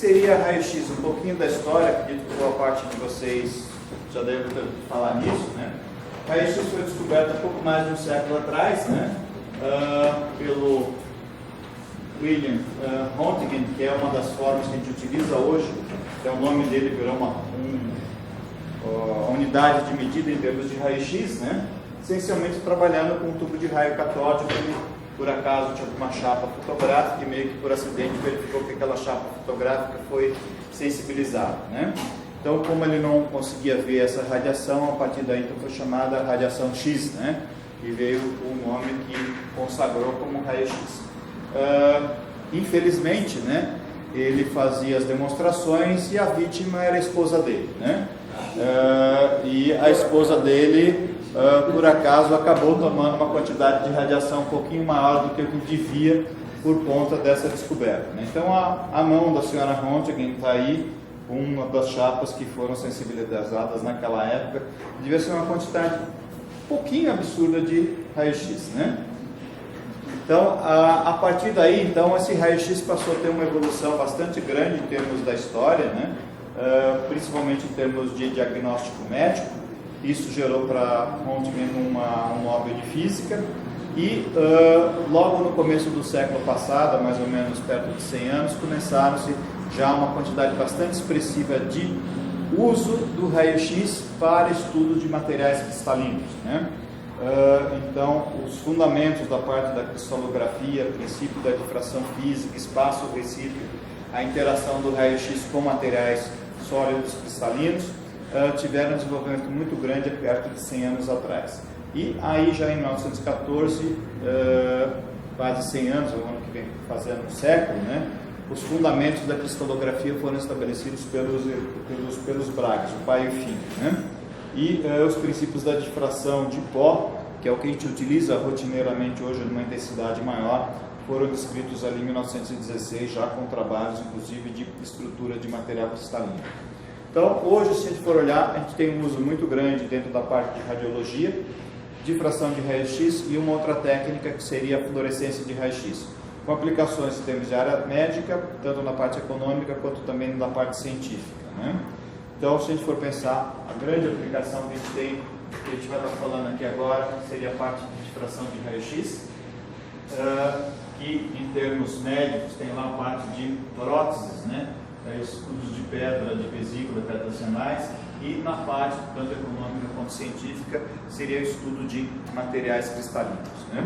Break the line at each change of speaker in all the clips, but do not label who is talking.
seria raio-x? Um pouquinho da história, acredito que boa parte de vocês já devem falar nisso, né? Raio-x foi descoberto há pouco mais de um século atrás, né? Pelo William Röntgen, que é uma das formas que a gente utiliza hoje, que é o nome dele, virou uma unidade de medida em termos de raio-x, né? Essencialmente trabalhando com um tubo de raio catódico. Ele, por acaso, tinha uma chapa fotográfica e meio que por acidente verificou que aquela chapa fotográfica foi sensibilizada, né? Então, como ele não conseguia ver essa radiação, a partir daí então, foi chamada radiação X, né? E veio o nome que consagrou como raio-x. Infelizmente, né? Ele fazia as demonstrações e a vítima era a esposa dele, né? E a esposa dele, por acaso, acabou tomando uma quantidade de radiação um pouquinho maior do que o que devia por conta dessa descoberta, né? Então, a mão da senhora Röntgen está aí, uma das chapas que foram sensibilizadas naquela época, devia ser uma quantidade um pouquinho absurda de raio-x, né? Então, a partir daí, então, esse raio-x passou a ter uma evolução bastante grande em termos da história, né? Principalmente em termos de diagnóstico médico. Isso gerou para Röntgen um Nobel de Física. E logo no começo do século passado, mais ou menos perto de 100 anos, começaram-se já uma quantidade bastante expressiva de uso do raio-x para estudo de materiais cristalinos, né? Então, os fundamentos da parte da cristalografia, princípio da difração física, espaço recíproco, a interação do raio-x com materiais sólidos cristalinos, tiveram um desenvolvimento muito grande há perto de 100 anos atrás. E aí, já em 1914, quase 100 anos, o ano que vem fazendo um século, né? Os fundamentos da cristalografia foram estabelecidos pelos Bragas, o pai e o filho, né? E os princípios da difração de pó, que é o que a gente utiliza rotineiramente hoje numa intensidade maior, foram descritos ali em 1916, já com trabalhos, inclusive, de estrutura de material cristalino. Então, hoje, se a gente for olhar, a gente tem um uso muito grande dentro da parte de radiologia, difração de raio-x e uma outra técnica que seria a fluorescência de raio-x, com aplicações em termos de área médica, tanto na parte econômica quanto também na parte científica, né? Então, se a gente for pensar, a grande aplicação que a gente tem, que a gente vai estar falando aqui agora, seria a parte de difração de raio-x, que em termos médicos tem lá a parte de próteses, né? Estudos de pedra, de vesícula, pedras renais, e na parte, tanto econômica quanto científica, seria o estudo de materiais cristalinos, né?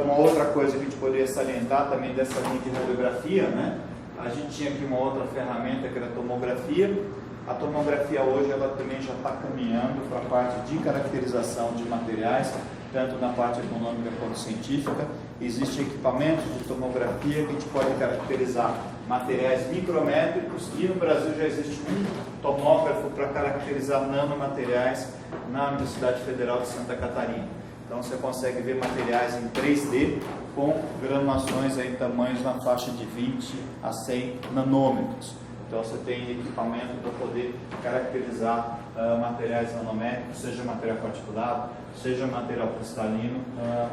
Uma outra coisa que a gente poderia salientar também dessa linha de radiografia, né? A gente tinha aqui uma outra ferramenta que era a tomografia. A tomografia hoje ela também já está caminhando para a parte de caracterização de materiais, tanto na parte econômica quanto científica. Existem equipamentos de tomografia que a gente pode caracterizar materiais micrométricos e no Brasil já existe um tomógrafo para caracterizar nanomateriais na Universidade Federal de Santa Catarina. Então você consegue ver materiais em 3D com granulações em tamanhos na faixa de 20 a 100 nanômetros. Então você tem equipamento para poder caracterizar materiais nanométricos, seja material particulado, seja material cristalino,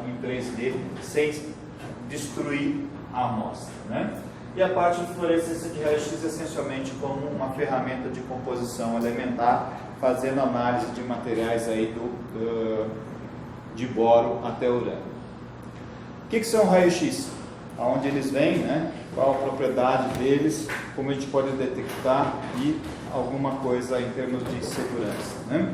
em 3D, sem destruir a amostra, né? E a parte de fluorescência de raio-x essencialmente como uma ferramenta de composição elementar, fazendo análise de materiais aí de boro até urânio. O que são raio-x? Aonde eles vêm, né? Qual a propriedade deles, como a gente pode detectar e alguma coisa em termos de segurança, né?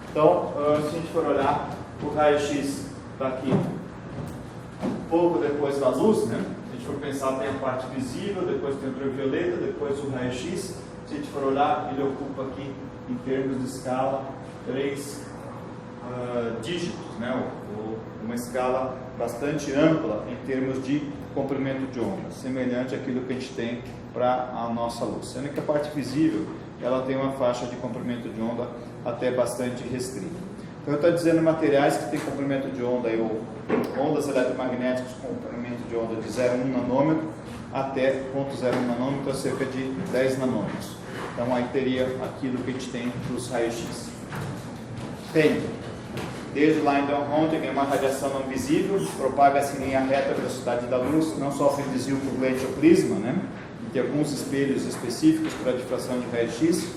Então, se a gente for olhar, o raio-x está aqui um pouco depois da luz, né? Se a gente for pensar, tem a parte visível, depois tem o ultravioleta, depois o raio-x. Se a gente for olhar, ele ocupa aqui, em termos de escala, 3 dígitos, né? Uma escala bastante ampla em termos de comprimento de onda, semelhante àquilo que a gente tem para a nossa luz. Sendo que a parte visível, ela tem uma faixa de comprimento de onda até bastante restrita. Então, eu estou dizendo materiais que têm comprimento de onda, ou ondas eletromagnéticas com comprimento de onda de 0,1 nanômetro até 0,01 nanômetro, a cerca de 10 nanômetros. Então, aí teria aquilo que a gente tem para os raios-x. Tem, desde lá então, Röntgen, uma radiação não visível, propaga-se em linha reta a velocidade da luz, não sofre desvio por lente ou prisma, né? tem alguns espelhos específicos para difração de raio-x,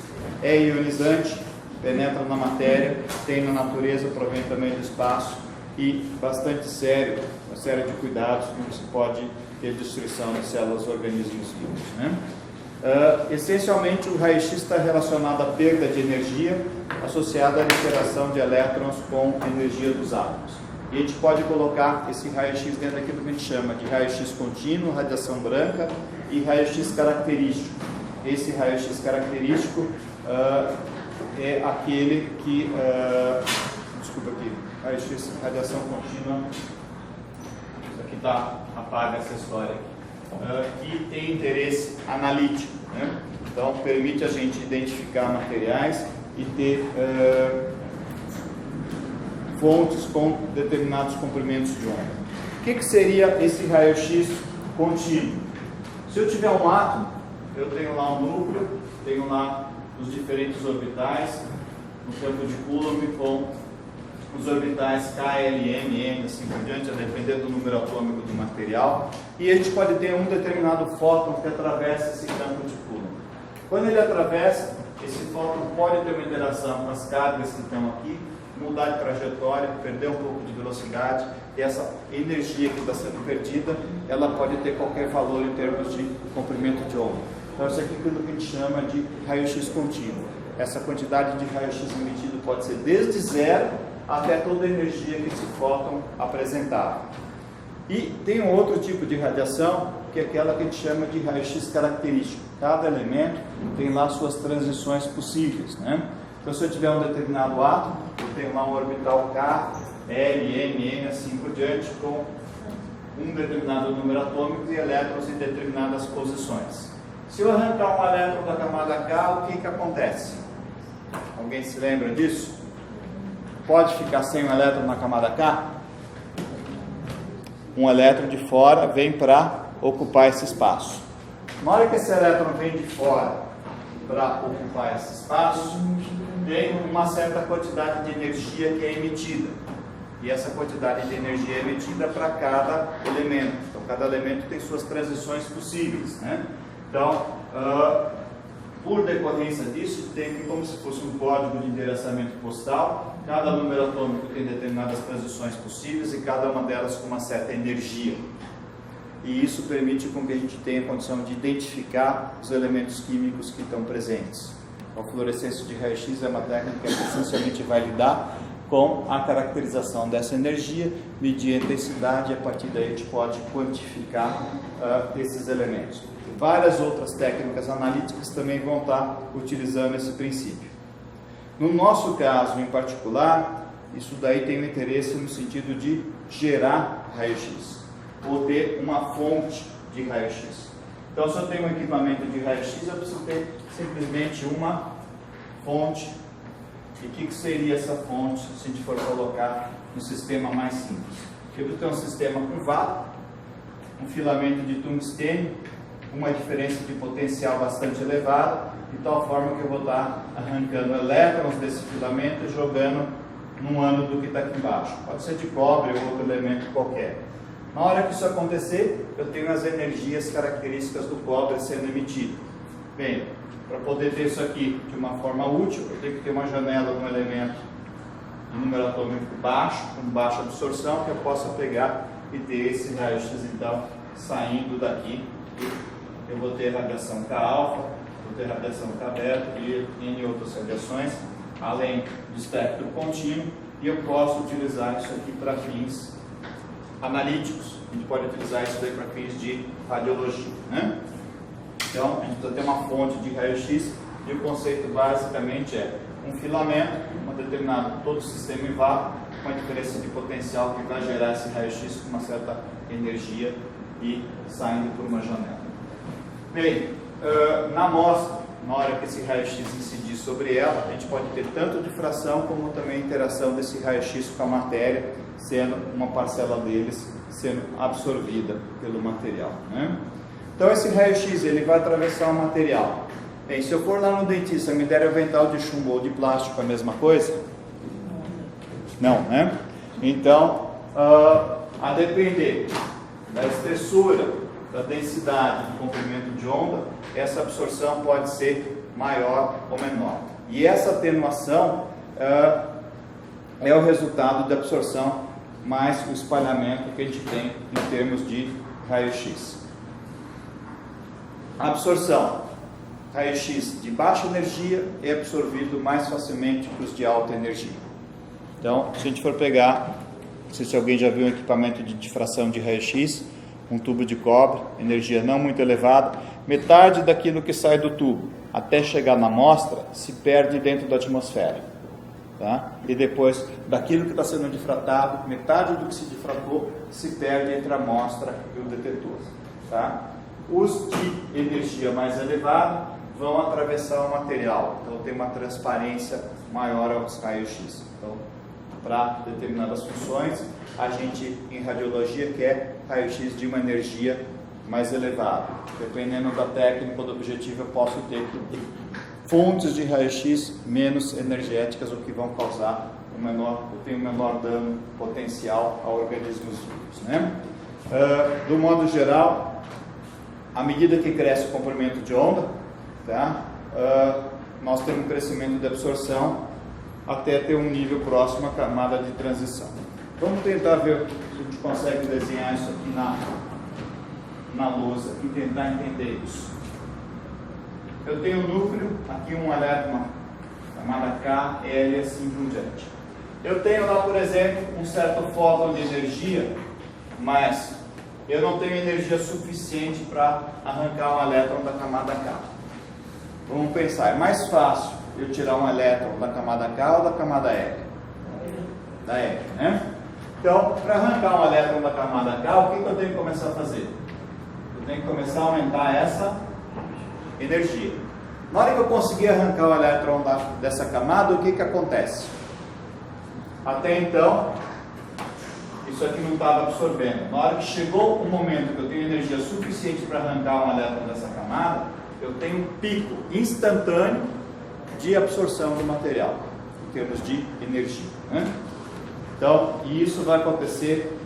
é ionizante, penetra na matéria, tem na natureza, provém também do espaço e bastante sério, uma série de cuidados como se pode ter destruição de células organismos vivos, né? Essencialmente o raio-x está relacionado à perda de energia associada à interação de elétrons com a energia dos átomos. E a gente pode colocar esse raio-x dentro daquilo que a gente chama de raio-x contínuo, radiação branca e raio-x característico. Esse raio-x característico é aquele que, desculpa aqui, raio-x, radiação contínua, isso aqui tá, apaga essa história aqui, que tem interesse analítico, né? Então permite a gente identificar materiais e ter fontes com determinados comprimentos de onda. O que seria esse raio-x contínuo? Se eu tiver um átomo, eu tenho lá um núcleo, tenho lá os diferentes orbitais, no campo de Coulomb com os orbitais K, L, M, N, assim por diante, a depender do número atômico do material, e a gente pode ter um determinado fóton que atravessa esse campo de Coulomb. Quando ele atravessa, esse fóton pode ter uma interação com as cargas que estão aqui, mudar de trajetória, perder um pouco de velocidade, e essa energia que está sendo perdida, ela pode ter qualquer valor em termos de comprimento de onda. Então isso aqui é aquilo que a gente chama de raio-x contínuo. Essa quantidade de raio-x emitido pode ser desde zero até toda a energia que esse fóton apresentava. E tem um outro tipo de radiação, que é aquela que a gente chama de raio-x característico. Cada elemento tem lá suas transições possíveis, né? Então, se eu tiver um determinado átomo, eu tenho lá um orbital K, L, M, N, assim por diante, com um determinado número atômico e elétrons em determinadas posições. Se eu arrancar um elétron da camada K, o que acontece? Alguém se lembra disso? Pode ficar sem um elétron na camada K? Um elétron de fora vem para ocupar esse espaço. Na hora que esse elétron vem de fora para ocupar esse espaço, tem uma certa quantidade de energia que é emitida. E essa quantidade de energia é emitida para cada elemento. Então, cada elemento tem suas transições possíveis, né? Então, por decorrência disso, tem aqui como se fosse um código de endereçamento postal. Cada número atômico tem determinadas transições possíveis e cada uma delas com uma certa energia. E isso permite com que a gente tenha a condição de identificar os elementos químicos que estão presentes. A fluorescência de raio-x é uma técnica que essencialmente vai lidar com a caracterização dessa energia, medir a intensidade e a partir daí a gente pode quantificar esses elementos. Várias outras técnicas analíticas também vão estar utilizando esse princípio. No nosso caso em particular, isso daí tem um interesse no sentido de gerar raio-x, ou ter uma fonte de raio-x. Então, se eu tenho um equipamento de raio-x, eu preciso ter simplesmente uma fonte. E o que seria essa fonte se a gente for colocar no sistema mais simples? Eu vou ter um sistema com vácuo, um filamento de tungstênio, uma diferença de potencial bastante elevada, de tal forma que eu vou estar arrancando elétrons desse filamento e jogando num ânodo que está aqui embaixo. Pode ser de cobre ou outro elemento qualquer. Na hora que isso acontecer, eu tenho as energias características do cobre sendo emitido. Bem, para poder ter isso aqui de uma forma útil, eu tenho que ter uma janela de um elemento de número atômico baixo, com baixa absorção, que eu possa pegar e ter esse raio-x então saindo daqui. Eu vou ter radiação K-alfa, vou ter radiação K-beta e N outras radiações, além do espectro contínuo, e eu posso utilizar isso aqui para fins analíticos. A gente pode utilizar isso daí para fins de radiologia, né? Então, a gente precisa ter uma fonte de raio-x e o conceito basicamente é um filamento, todo o sistema em vácuo, com a diferença de potencial que vai gerar esse raio-x com uma certa energia e saindo por uma janela. Bem, na amostra, na hora que esse raio-x incidir sobre ela, a gente pode ter tanto difração como também interação desse raio-x com a matéria, sendo uma parcela deles sendo absorvida pelo material, né? Então esse raio-x ele vai atravessar o material. Bem, se eu for lá no dentista e me der avental de chumbo ou de plástico, a mesma coisa? Não, né? Então, a depender da espessura da densidade do comprimento de onda, essa absorção pode ser maior ou menor. E essa atenuação é o resultado da absorção mais o espalhamento que a gente tem em termos de raio-x. A absorção, raio-x de baixa energia é absorvido mais facilmente que os de alta energia. Então, se a gente for pegar, não sei se alguém já viu um equipamento de difração de raio-x, um tubo de cobre, energia não muito elevada, metade daquilo que sai do tubo até chegar na amostra se perde dentro da atmosfera. Tá? E depois daquilo que está sendo difratado, metade do que se difratou se perde entre a amostra e o detetor. Tá? Os de energia mais elevada vão atravessar o material, então tem uma transparência maior aos raios-x. Então, para determinadas funções, a gente em radiologia quer raio-x de uma energia mais elevada. Dependendo da técnica ou do objetivo, eu posso ter fontes de raio-x menos energéticas, o que vão causar um menor dano potencial a organismos vivos. Né? Do modo geral, à medida que cresce o comprimento de onda, tá? Nós temos um crescimento de absorção até ter um nível próximo à camada de transição. Vamos tentar ver se a gente consegue desenhar isso aqui na lousa e tentar entender isso. Eu tenho um núcleo, aqui um elétron, camada K, L e assim por diante. Eu tenho lá, por exemplo, um certo fóton de energia, mas eu não tenho energia suficiente para arrancar um elétron da camada K. Vamos pensar, é mais fácil eu tirar um elétron da camada K ou da camada L? Da L, né? Então, para arrancar um elétron da camada K, o que eu tenho que começar a fazer? Eu tenho que começar a aumentar essa energia. Na hora que eu conseguir arrancar o elétron dessa camada, o que acontece? Até então, isso aqui não estava absorvendo. Na hora que chegou o momento que eu tenho energia suficiente para arrancar um elétron dessa camada, eu tenho um pico instantâneo de absorção do material, em termos de energia. Né? Então, isso vai acontecer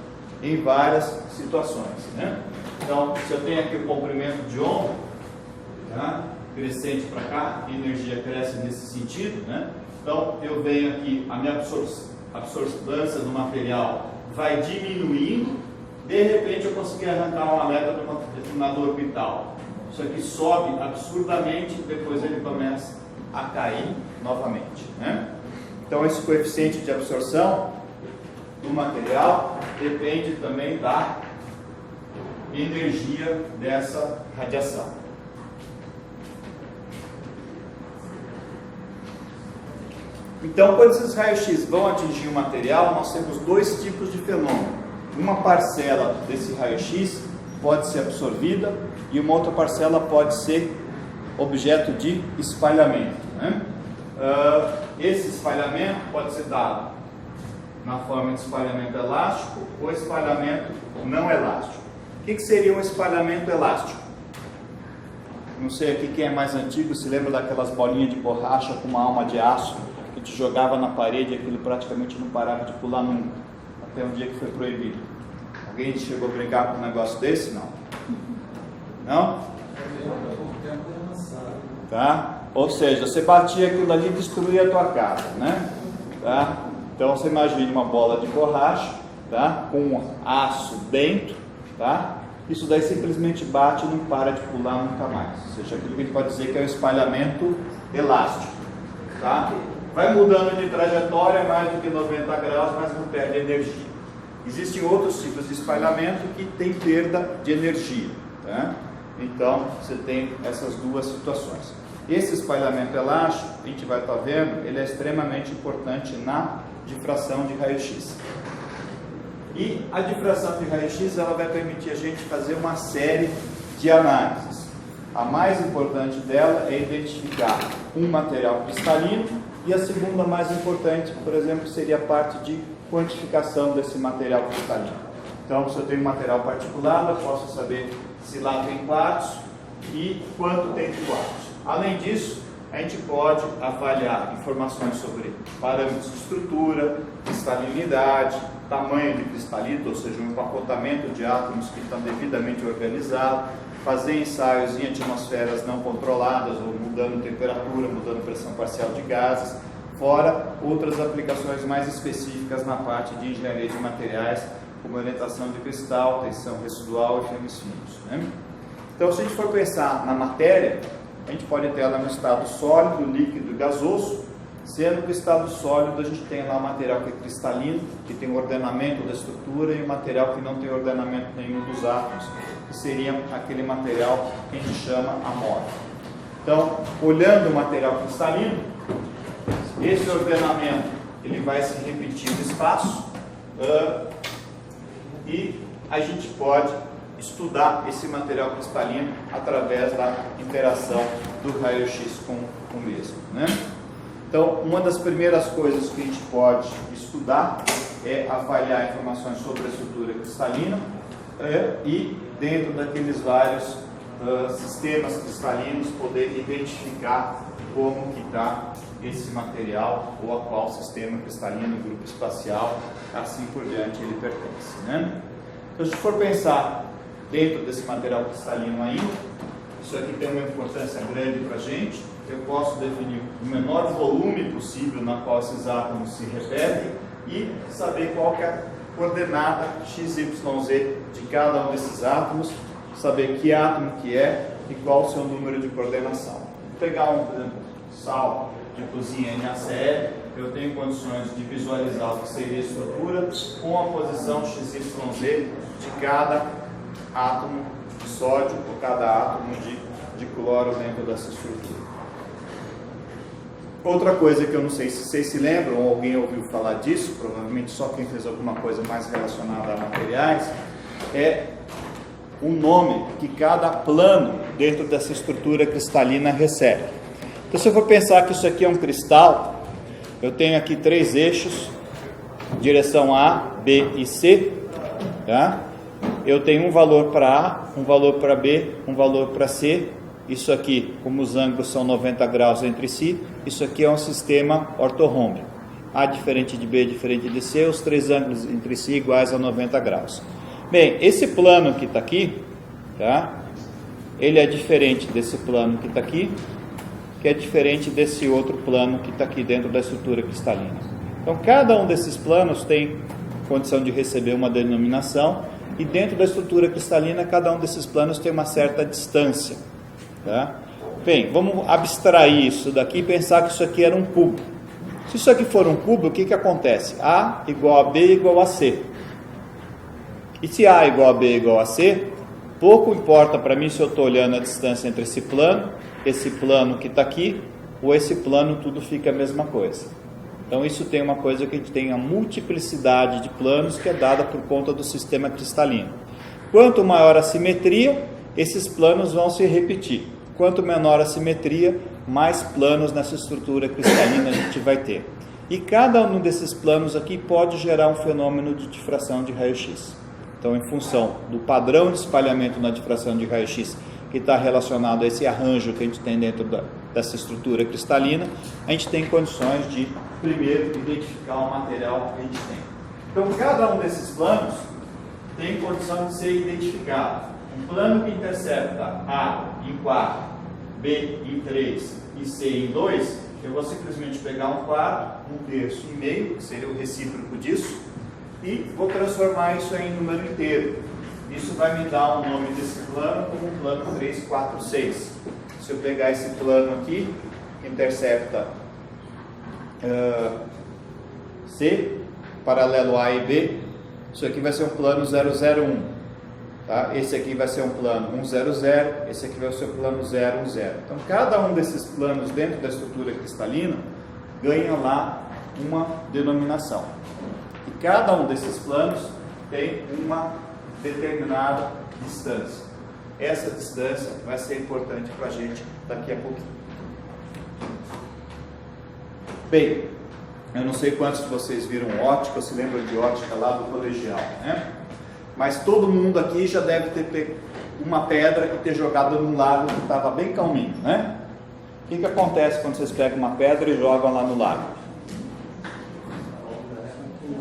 em várias situações. Né? Então, se eu tenho aqui o comprimento de onda, tá? Crescente para cá, a energia cresce nesse sentido. Né? Então, eu venho aqui, a minha absorvância do material vai diminuindo, de repente eu consegui arrancar um elétron de uma determinada orbital. Isso aqui sobe absurdamente, depois ele começa a cair novamente. Né? Então, esse coeficiente de absorção do material depende também da energia dessa radiação. Então, quando esses raios-x vão atingir o material, nós temos dois tipos de fenômeno. Uma parcela desse raio-x pode ser absorvida e uma outra parcela pode ser objeto de espalhamento. Né? Esse espalhamento pode ser dado na forma de espalhamento elástico ou espalhamento não elástico. O que seria um espalhamento elástico? Não sei aqui quem é mais antigo, se lembra daquelas bolinhas de borracha com uma alma de aço que te jogava na parede e aquilo praticamente não parava de pular nunca, até um dia que foi proibido. Alguém chegou a brincar com um negócio desse? Não? Não? Tá? Ou seja, você batia aquilo ali e destruía a tua casa, né? Tá? Então você imagina uma bola de borracha, tá? Com aço dentro, tá? Isso daí simplesmente bate e não para de pular nunca mais. Ou seja, aquilo que a gente pode dizer que é um espalhamento elástico, tá? Vai mudando de trajetória mais do que 90 graus, mas não perde energia. Existem outros tipos de espalhamento que tem perda de energia, tá? Então você tem essas duas situações. Esse espalhamento elástico, a gente vai estar vendo, ele é extremamente importante na difração de raio-x. E a difração de raio-x ela vai permitir a gente fazer uma série de análises. A mais importante dela é identificar um material cristalino e a segunda mais importante, por exemplo, seria a parte de quantificação desse material cristalino. Então, se eu tenho um material particulado, eu posso saber se lá tem quartzo e quanto tem de quartzo. Além disso, a gente pode avaliar informações sobre parâmetros de estrutura, cristalinidade, tamanho de cristalito, ou seja, um empacotamento de átomos que estão devidamente organizados, fazer ensaios em atmosferas não controladas, ou mudando temperatura, mudando pressão parcial de gases, fora outras aplicações mais específicas na parte de engenharia de materiais, como orientação de cristal, tensão residual e filmes finos, né? Então, se a gente for pensar na matéria, a gente pode ter ela no estado sólido, líquido e gasoso, sendo que o estado sólido a gente tem lá o material que é cristalino, que tem o ordenamento da estrutura, e o material que não tem ordenamento nenhum dos átomos, que seria aquele material que a gente chama amorfo. Então, olhando o material cristalino, esse ordenamento ele vai se repetir no espaço, e a gente pode estudar esse material cristalino através da interação do raio-x com o mesmo, né? Então, uma das primeiras coisas que a gente pode estudar é avaliar informações sobre a estrutura cristalina e, dentro daqueles vários sistemas cristalinos, poder identificar como que está esse material ou a qual sistema cristalino, grupo espacial, assim por diante ele pertence, né? Então, se for pensar dentro desse material cristalino ainda, isso aqui tem uma importância grande para a gente. Eu posso definir o menor volume possível na qual esses átomos se repetem e saber qual que é a coordenada XYZ de cada um desses átomos, saber que átomo que é e qual o seu número de coordenação. Vou pegar um sal de cozinha NaCl, eu tenho condições de visualizar o que seria a estrutura com a posição XYZ de cada átomo de sódio ou cada átomo de cloro dentro dessa estrutura. Outra coisa que eu não sei se vocês se lembram, ou alguém ouviu falar disso, provavelmente só quem fez alguma coisa mais relacionada a materiais, é o nome que cada plano dentro dessa estrutura cristalina recebe. Então, se eu for pensar que isso aqui é um cristal, eu tenho aqui 3 eixos, direção A, B e C, tá? Eu tenho um valor para A, um valor para B, um valor para C. Isso aqui, como os ângulos são 90 graus entre si, isso aqui é um sistema ortorrômbico. A diferente de B, diferente de C, os 3 ângulos entre si iguais a 90 graus. Bem, esse plano que está aqui, tá? Ele é diferente desse plano que está aqui, que é diferente desse outro plano que está aqui dentro da estrutura cristalina. Então, cada um desses planos tem condição de receber uma denominação, e dentro da estrutura cristalina, cada um desses planos tem uma certa distância. Tá? Bem, vamos abstrair isso daqui e pensar que isso aqui era um cubo. Se isso aqui for um cubo, o que acontece? A igual a B igual a C. E se A igual a B igual a C, pouco importa para mim se eu estou olhando a distância entre esse plano que está aqui, ou esse plano, tudo fica a mesma coisa. Então, isso tem uma coisa que a gente tem a multiplicidade de planos que é dada por conta do sistema cristalino. Quanto maior a simetria, esses planos vão se repetir. Quanto menor a simetria, mais planos nessa estrutura cristalina a gente vai ter. E cada um desses planos aqui pode gerar um fenômeno de difração de raio-x. Então, em função do padrão de espalhamento na difração de raio-x, que está relacionado a esse arranjo que a gente tem dentro dessa estrutura cristalina, a gente tem condições de, primeiro, identificar o material que a gente tem. Então, cada um desses planos tem condição de ser identificado. Um plano que intercepta A em 4, B em 3 e C em 2, eu vou simplesmente pegar um quarto, um terço e meio, que seria o recíproco disso, e vou transformar isso em número inteiro. Isso vai me dar o nome desse plano como plano 3, 4, 6. Se eu pegar esse plano aqui, que intercepta C, paralelo A e B, isso aqui vai ser um plano 001. Tá? Esse aqui vai ser um plano 100, esse aqui vai ser o plano 010. Então, cada um desses planos dentro da estrutura cristalina ganha lá uma denominação. E cada um desses planos tem uma determinada distância. Essa distância vai ser importante para a gente daqui a pouquinho. Bem, eu não sei quantos de vocês viram ótica, ou se lembram de ótica lá do colegial, né? Mas todo mundo aqui já deve ter pego uma pedra e ter jogado num lago que estava bem calminho, né? O que acontece quando vocês pegam uma pedra e jogam lá no lago?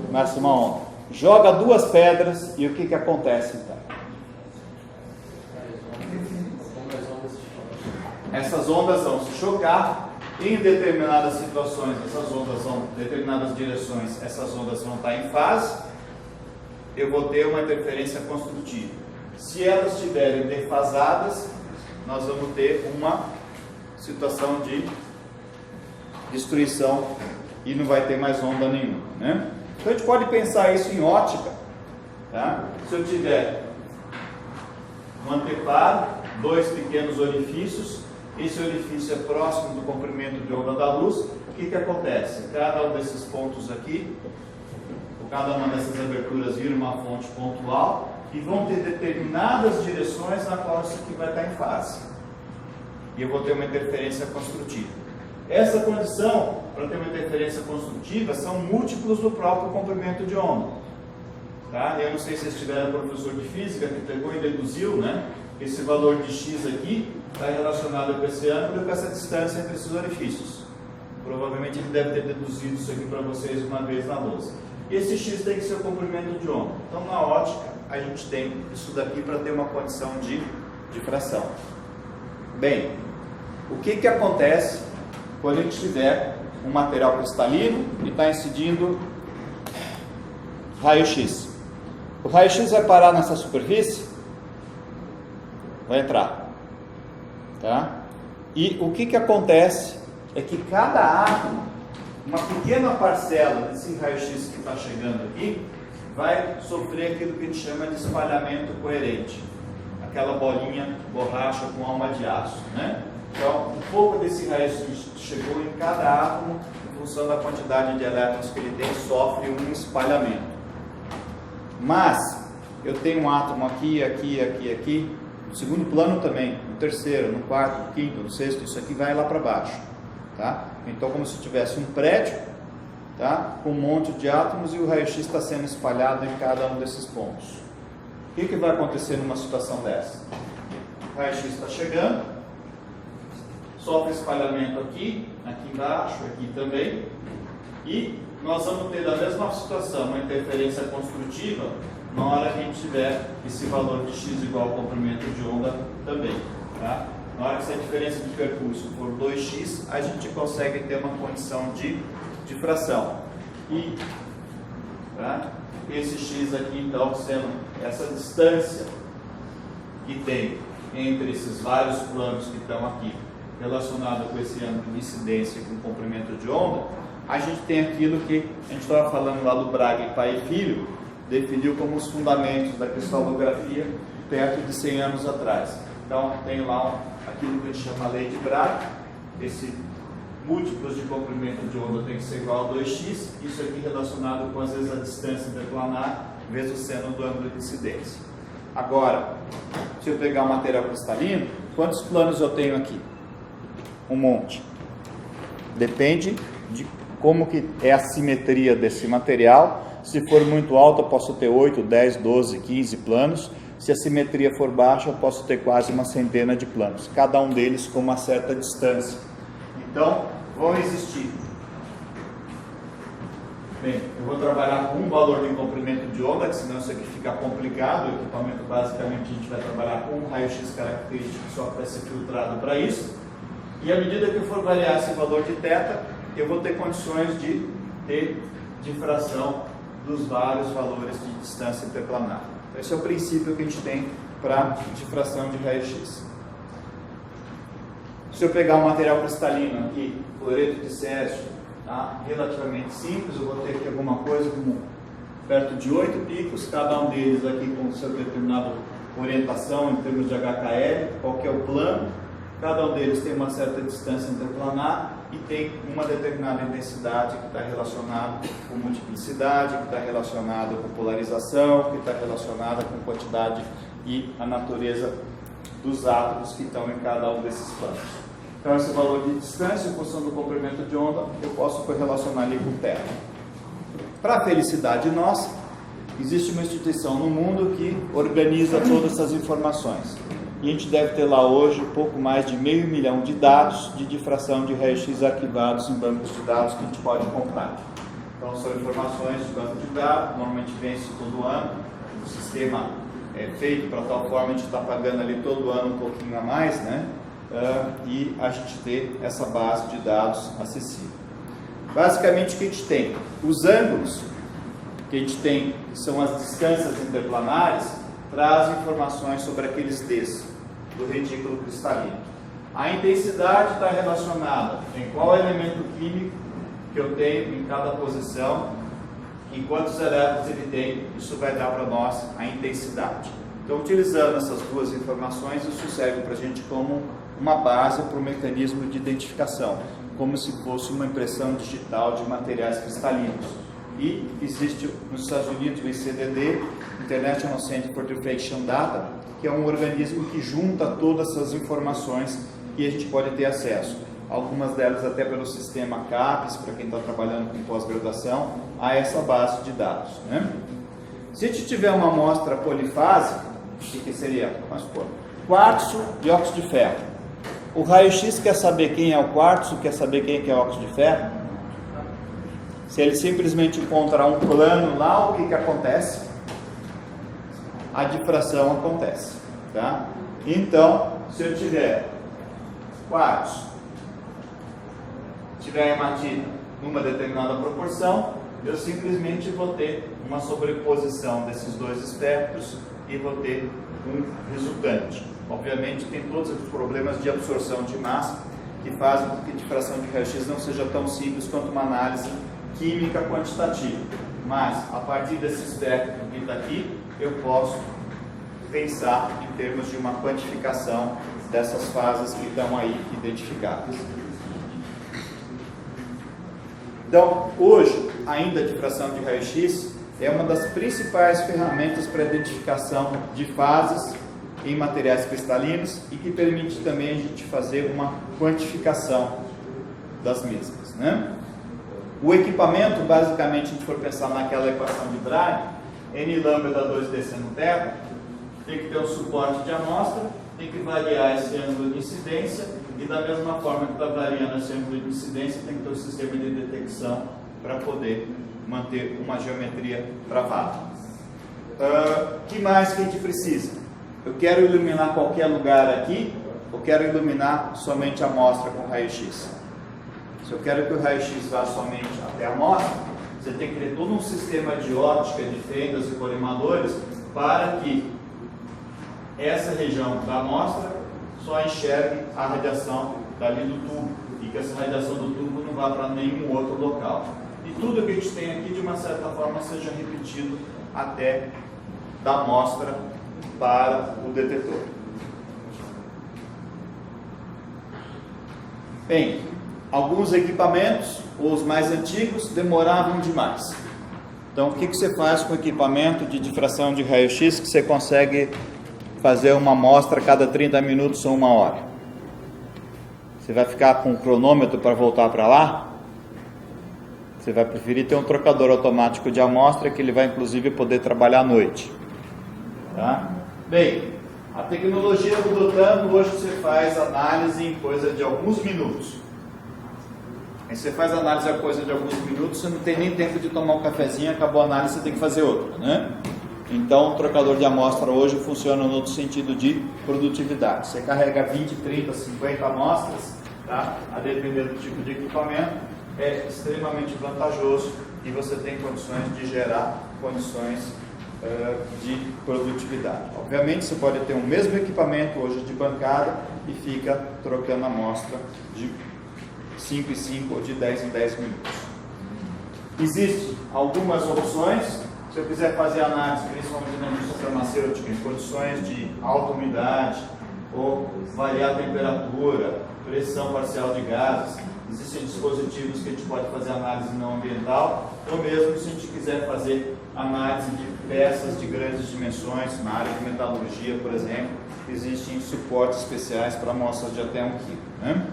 Começa uma onda. joga duas pedras e o que acontece então? Essas ondas vão se chocar. Em determinadas situações, essas ondas vão, em determinadas direções, essas ondas vão estar em fase. Eu vou ter uma interferência construtiva. Se elas estiverem defasadas, nós vamos ter uma situação de destruição e não vai ter mais onda nenhuma, né? Então a gente pode pensar isso em ótica, tá? Se eu tiver um anteparo, dois pequenos orifícios, esse orifício é próximo do comprimento de onda da luz, o que acontece? Cada um desses pontos aqui, cada uma dessas aberturas vira uma fonte pontual e vão ter determinadas direções na qual isso aqui vai estar em fase. E eu vou ter uma interferência construtiva. Essa condição, para ter uma interferência construtiva, são múltiplos do próprio comprimento de onda. Tá? Eu não sei se vocês tiveram um professor de física que pegou e deduziu, né? Esse valor de x aqui está relacionado com esse ângulo e com essa distância entre esses orifícios. Provavelmente ele deve ter deduzido isso aqui para vocês uma vez na lousa. E esse x tem que ser o comprimento de onda. Então, na ótica, a gente tem isso daqui para ter uma condição de difração. Bem, o que acontece quando a gente tiver um material cristalino e está incidindo raio-x? O raio-x vai parar nessa superfície? Vai entrar, tá? E o que acontece é que cada átomo, uma pequena parcela desse raio-x que está chegando aqui, vai sofrer aquilo que a gente chama de espalhamento coerente, aquela bolinha borracha com alma de aço, né? Então, um pouco desse raio-x chegou em cada átomo, em função da quantidade de elétrons que ele tem, sofre um espalhamento. Mas eu tenho um átomo aqui, aqui, aqui, aqui. No segundo plano também, no terceiro, no quarto, no quinto, no sexto, isso aqui vai lá para baixo, tá? Então, como se tivesse um prédio, tá? Com um monte de átomos e o raio-x está sendo espalhado em cada um desses pontos. O que vai acontecer numa situação dessa? O raio-x está chegando, sofre espalhamento aqui, aqui embaixo, aqui também, e nós vamos ter da mesma situação uma interferência construtiva na hora que a gente tiver esse valor de x igual ao comprimento de onda também, tá? Na hora que essa diferença de percurso for 2x, a gente consegue ter uma condição de difração. E tá? Esse x aqui, então, sendo essa distância que tem entre esses vários planos que estão aqui, relacionado com esse ângulo de incidência com o comprimento de onda, a gente tem aquilo que a gente estava falando lá do Braga e pai e filho, definiu como os fundamentos da cristalografia perto de 100 anos atrás. Então, tem lá aquilo que a gente chama a lei de Braga, esse múltiplos de comprimento de onda tem que ser igual a 2x, isso aqui relacionado com, às vezes, a distância interplanar vezes o seno do ângulo de incidência. Agora, se eu pegar um material cristalino, quantos planos eu tenho aqui? Um monte. Depende de como que é a simetria desse material. Se for muito alto, eu posso ter 8, 10, 12, 15 planos. Se a simetria for baixa, eu posso ter quase uma centena de planos, cada um deles com uma certa distância. Então, vão existir. Bem, eu vou trabalhar com um valor de comprimento de onda, que senão isso aqui fica complicado. O equipamento, basicamente, a gente vai trabalhar com um raio-x característico só que vai ser filtrado para isso. E à medida que eu for variar esse valor de θ, eu vou ter condições de ter difração dos vários valores de distância interplanar. Então, esse é o princípio que a gente tem para difração de raio-x. Se eu pegar um material cristalino aqui, fluoreto de césio, tá? Relativamente simples, eu vou ter aqui alguma coisa como perto de 8 picos, cada um deles aqui com sua determinada orientação em termos de HKL, qual que é o plano. Cada um deles tem uma certa distância interplanar e tem uma determinada intensidade que está relacionada com multiplicidade, que está relacionada com polarização, que está relacionada com quantidade e a natureza dos átomos que estão em cada um desses planos. Então, esse valor de distância, em função do comprimento de onda, eu posso correlacionar ali com o θ. Para a felicidade nossa, existe uma instituição no mundo que organiza todas essas informações. E a gente deve ter lá hoje pouco mais de 500 mil de dados de difração de raio-x arquivados em bancos de dados que a gente pode comprar. Então, são informações de banco de dados, normalmente vence todo ano, o sistema é feito para tal forma, a gente está pagando ali todo ano um pouquinho a mais, né? E a gente ter essa base de dados acessível. Basicamente, o que a gente tem? Os ângulos que a gente tem, que são as distâncias interplanares, trazem informações sobre aqueles Ds do retículo cristalino. A intensidade está relacionada em qual elemento químico que eu tenho em cada posição e quantos elétrons ele tem. Isso vai dar para nós a intensidade. Então, utilizando essas duas informações, isso serve para a gente como uma base para o mecanismo de identificação, como se fosse uma impressão digital de materiais cristalinos. E existe nos Estados Unidos o ICDD, International Center for Diffraction Data, que é um organismo que junta todas essas informações que a gente pode ter acesso. Algumas delas até pelo sistema CAPES, para quem está trabalhando com pós-graduação, a essa base de dados, né? Se a gente tiver uma amostra polifásica, o que seria? Vamos supor, quartzo e óxido de ferro. O raio-x quer saber quem é o quartzo, quer saber quem é o óxido de ferro? Se ele simplesmente encontrar um plano lá, o que acontece? A difração acontece, tá? Então, se eu tiver quartzo, tiver hematita numa determinada proporção, eu simplesmente vou ter uma sobreposição desses dois espectros e vou ter um resultante. Obviamente tem todos os problemas de absorção de massa que fazem com que a difração de raio-x não seja tão simples quanto uma análise química quantitativa. Mas, a partir desse espectro que está aqui, eu posso pensar em termos de uma quantificação dessas fases que estão aí identificadas. Então, hoje, ainda a difração de raio-x é uma das principais ferramentas para a identificação de fases em materiais cristalinos e que permite também a gente fazer uma quantificação das mesmas, né? O equipamento, basicamente, se a gente for pensar naquela equação de Bragg, N lambda 2D seno θ, tem que ter um suporte de amostra, tem que variar esse ângulo de incidência e da mesma forma que está variando esse ângulo de incidência, tem que ter um sistema de detecção para poder manter uma geometria travada. Que mais que a gente precisa? Eu quero iluminar qualquer lugar aqui, ou quero iluminar somente a amostra com raio-x? Se eu quero que o raio-x vá somente até a amostra, você tem que ter todo um sistema de óptica, de fendas e colimadores para que essa região da amostra só enxergue a radiação dali do tubo e que essa radiação do tubo não vá para nenhum outro local. E tudo que a gente tem aqui, de uma certa forma, seja repetido até da amostra para o detetor. Bem, alguns equipamentos, os mais antigos, demoravam demais. Então, o que você faz com o equipamento de difração de raio-x que você consegue fazer uma amostra a cada 30 minutos ou uma hora? Você vai ficar com o cronômetro para voltar para lá? Você vai preferir ter um trocador automático de amostra que ele vai inclusive poder trabalhar à noite. Tá? Bem, a tecnologia mudou tanto, hoje você faz análise em coisa de alguns minutos. Aí você faz análise a coisa de alguns minutos, você não tem nem tempo de tomar um cafezinho, acabou a análise, você tem que fazer outra, né? Então, o trocador de amostra hoje funciona no outro sentido de produtividade. Você carrega 20, 30, 50 amostras, tá? A depender do tipo de equipamento, é extremamente vantajoso e você tem condições de gerar condições de produtividade. Obviamente, você pode ter o mesmo equipamento hoje de bancada e fica trocando amostra de 5 em 5 ou de 10 em 10 minutos. Existem algumas opções. Se eu quiser fazer análise, principalmente na indústria farmacêutica, em condições de alta umidade ou variar a temperatura, pressão parcial de gases, existem dispositivos que a gente pode fazer análise não ambiental, ou mesmo se a gente quiser fazer análise de peças de grandes dimensões, na área de metalurgia, por exemplo, existem suportes especiais para amostras de até 1 kg. Né?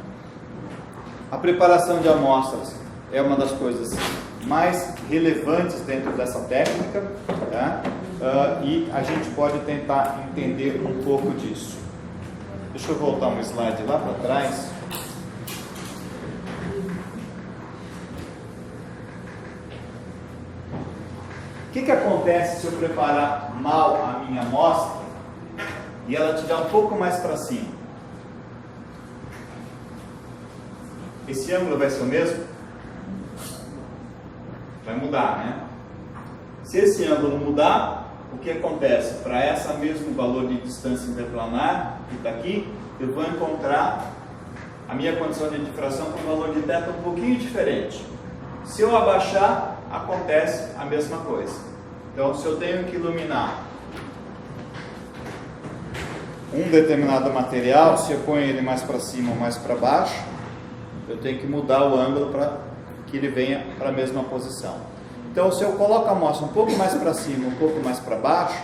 A preparação de amostras é uma das coisas mais relevantes dentro dessa técnica, tá? E a gente pode tentar entender um pouco disso. Deixa eu voltar um slide lá para trás. que acontece se eu preparar mal a minha amostra e ela estiver um pouco mais para cima? Esse ângulo vai ser o mesmo? Vai mudar, né? Se esse ângulo mudar, o que acontece? Para esse mesmo valor de distância interplanar, que está aqui, eu vou encontrar a minha condição de difração com um valor de θ um pouquinho diferente. Se eu abaixar, acontece a mesma coisa. Então, se eu tenho que iluminar um determinado material, se eu ponho ele mais para cima ou mais para baixo, eu tenho que mudar o ângulo para que ele venha para a mesma posição. Então, se eu coloco a amostra um pouco mais para cima, um pouco mais para baixo,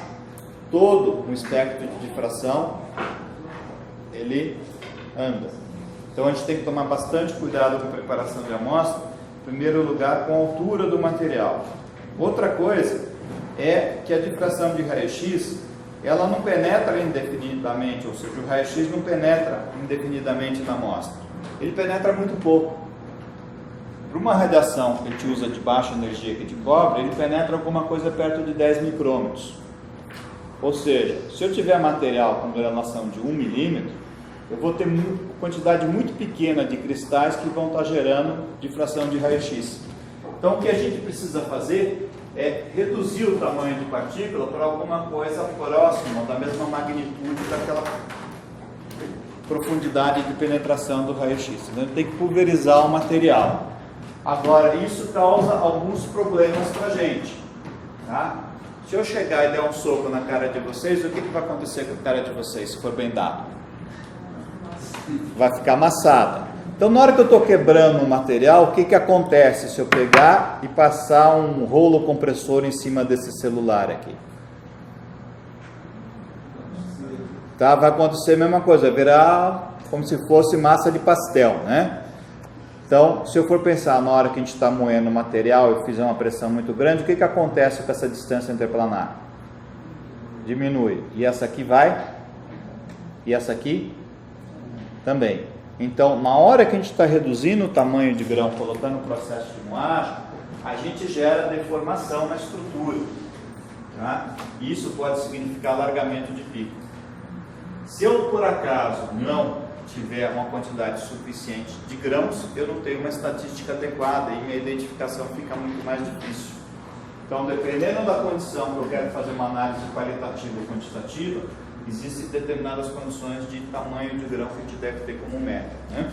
todo o espectro de difração, ele anda. Então, a gente tem que tomar bastante cuidado com a preparação de amostra, em primeiro lugar, com a altura do material. Outra coisa é que a difração de raio-x, ela não penetra indefinidamente, ou seja, o raio-x não penetra indefinidamente na amostra. Ele penetra muito pouco. Para uma radiação que a gente usa de baixa energia, que é de cobre, ele penetra alguma coisa perto de 10 micrômetros. Ou seja, se eu tiver material com granulação de 1 milímetro, eu vou ter uma quantidade muito pequena de cristais que vão estar gerando difração de raio-x. Então, o que a gente precisa fazer é reduzir o tamanho de partícula para alguma coisa próxima, da mesma magnitude daquela profundidade de penetração do raio-x. Então, tem que pulverizar o material. Agora, isso causa alguns problemas para a gente, tá? Se eu chegar e der um soco na cara de vocês, o que vai acontecer com a cara de vocês, se for bem dado? Vai ficar amassada. Então, na hora que eu estou quebrando o material, o que acontece se eu pegar e passar um rolo compressor em cima desse celular aqui? Tá? Vai acontecer a mesma coisa, vai virar como se fosse massa de pastel, né? Então, se eu for pensar na hora que a gente está moendo o material e fizer uma pressão muito grande, o que acontece com essa distância interplanar? Diminui. E essa aqui vai? E essa aqui? Também. Então, na hora que a gente está reduzindo o tamanho de grão, colocando o processo de moagem, a gente gera deformação na estrutura. Tá? Isso pode significar alargamento de pico. Se eu, por acaso, não tiver uma quantidade suficiente de grãos, eu não tenho uma estatística adequada e minha identificação fica muito mais difícil. Então, dependendo da condição que eu quero fazer uma análise qualitativa ou quantitativa, existem determinadas condições de tamanho de grão que a gente deve ter como meta, né?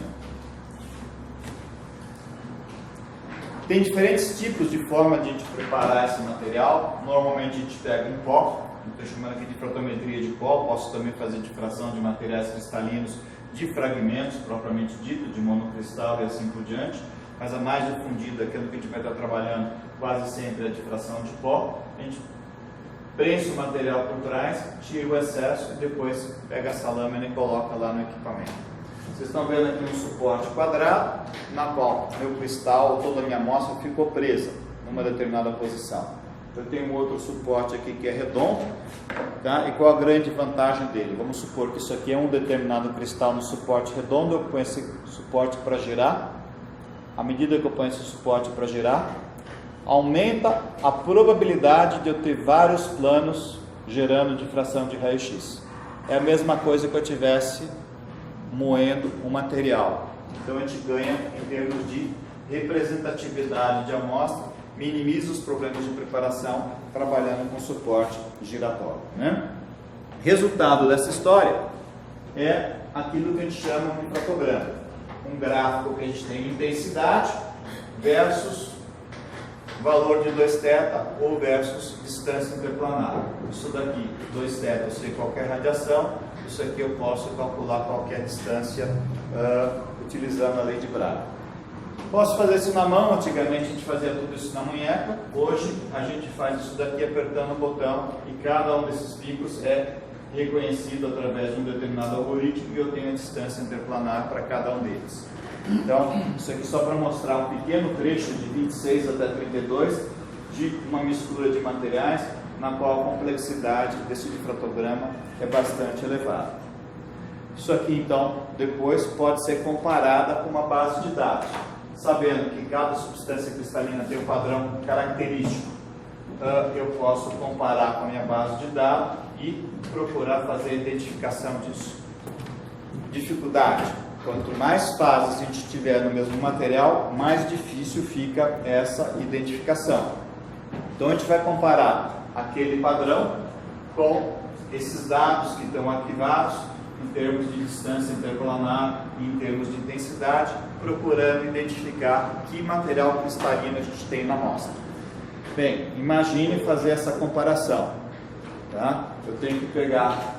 Tem diferentes tipos de forma de a gente preparar esse material. Normalmente a gente pega um pó, estou chamando aqui de difratometria de pó, posso também fazer difração de materiais cristalinos de fragmentos, propriamente dito, de monocristal e assim por diante, mas a mais difundida, aquilo que a gente vai estar trabalhando quase sempre é a difração de pó. A gente prensa o material por trás, tira o excesso e depois pega essa lâmina e coloca lá no equipamento. Vocês estão vendo aqui um suporte quadrado, na qual meu cristal, toda a minha amostra ficou presa numa determinada posição. Eu tenho um outro suporte aqui que é redondo, tá? E qual a grande vantagem dele? Vamos supor que isso aqui é um determinado cristal no suporte redondo, eu ponho esse suporte para girar. À medida que eu ponho esse suporte para girar, aumenta a probabilidade de eu ter vários planos gerando difração de raio-x. É a mesma coisa que eu tivesse moendo o material. Então a gente ganha em termos de representatividade de amostra, minimiza os problemas de preparação trabalhando com suporte giratório, né? Resultado dessa história é aquilo que a gente chama de difratograma, um gráfico que a gente tem intensidade versus valor de 2θ ou versus distância interplanar. Isso daqui, 2θ, eu sei qualquer radiação, isso aqui eu posso calcular qualquer distância utilizando a lei de Bragg. Posso fazer isso na mão, antigamente a gente fazia tudo isso na munheca, hoje a gente faz isso daqui apertando o botão e cada um desses picos é reconhecido através de um determinado algoritmo e eu tenho a distância interplanar para cada um deles. Então, isso aqui só para mostrar um pequeno trecho de 26 até 32 de uma mistura de materiais na qual a complexidade desse difratograma é bastante elevada. Isso aqui então depois pode ser comparada com uma base de dados, sabendo que cada substância cristalina tem um padrão característico eu posso comparar com a minha base de dados e procurar fazer a identificação disso. Dificuldade: quanto mais fases a gente tiver no mesmo material, mais difícil fica essa identificação. Então a gente vai comparar aquele padrão com esses dados que estão arquivados em termos de distância interplanar e em termos de intensidade, procurando identificar que material cristalino a gente tem na amostra. Bem, imagine fazer essa comparação. Tá? Eu tenho que pegar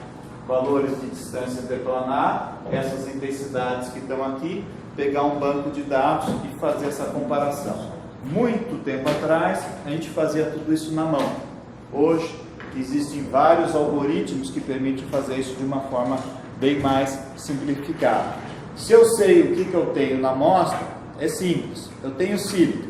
valores de distância interplanar, essas intensidades que estão aqui, pegar um banco de dados e fazer essa comparação. Muito tempo atrás, a gente fazia tudo isso na mão. Hoje, existem vários algoritmos que permitem fazer isso de uma forma bem mais simplificada. Se eu sei o que eu tenho na amostra, é simples. Eu tenho sílica,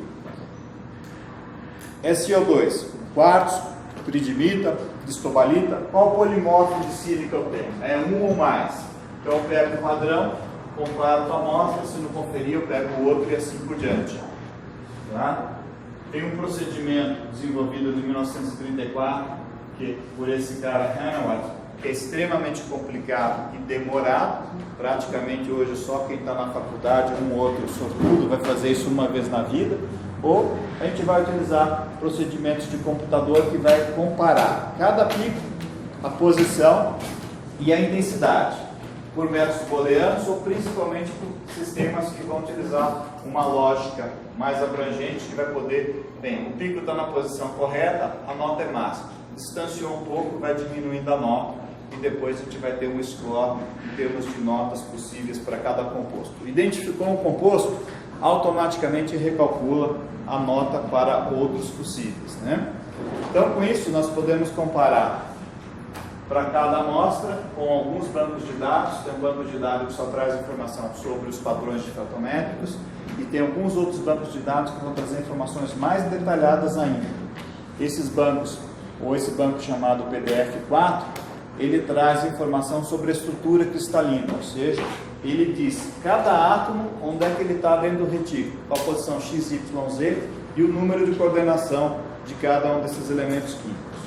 SiO2, quartzo, tridimita, cristobalita. Qual polimorfo de sílica eu tenho? É um ou mais. Então eu pego o padrão, comparo com a amostra, se não conferir eu pego o outro e assim por diante. Tá? Tem um procedimento desenvolvido em 1934, que por esse cara Hanawat, que é extremamente complicado e demorado. Praticamente hoje só quem está na faculdade, um ou outro sortudo, vai fazer isso uma vez na vida. Ou a gente vai utilizar procedimentos de computador que vai comparar cada pico, a posição e a intensidade, por métodos booleanos ou principalmente por sistemas que vão utilizar uma lógica mais abrangente que vai poder, bem, o pico está na posição correta, a nota é máxima. Distanciou um pouco, vai diminuindo a nota e depois a gente vai ter um score em termos de notas possíveis para cada composto. Identificou um composto, automaticamente recalcula a nota para outros possíveis, né? Então, com isso, nós podemos comparar para cada amostra com alguns bancos de dados. Tem um banco de dados que só traz informação sobre os padrões difratométricos e tem alguns outros bancos de dados que vão trazer informações mais detalhadas ainda. Esses bancos, ou esse banco chamado PDF4, ele traz informação sobre a estrutura cristalina, ou seja, ele diz cada átomo onde é que ele está dentro do retículo, qual a posição x, y, z e o número de coordenação de cada um desses elementos químicos.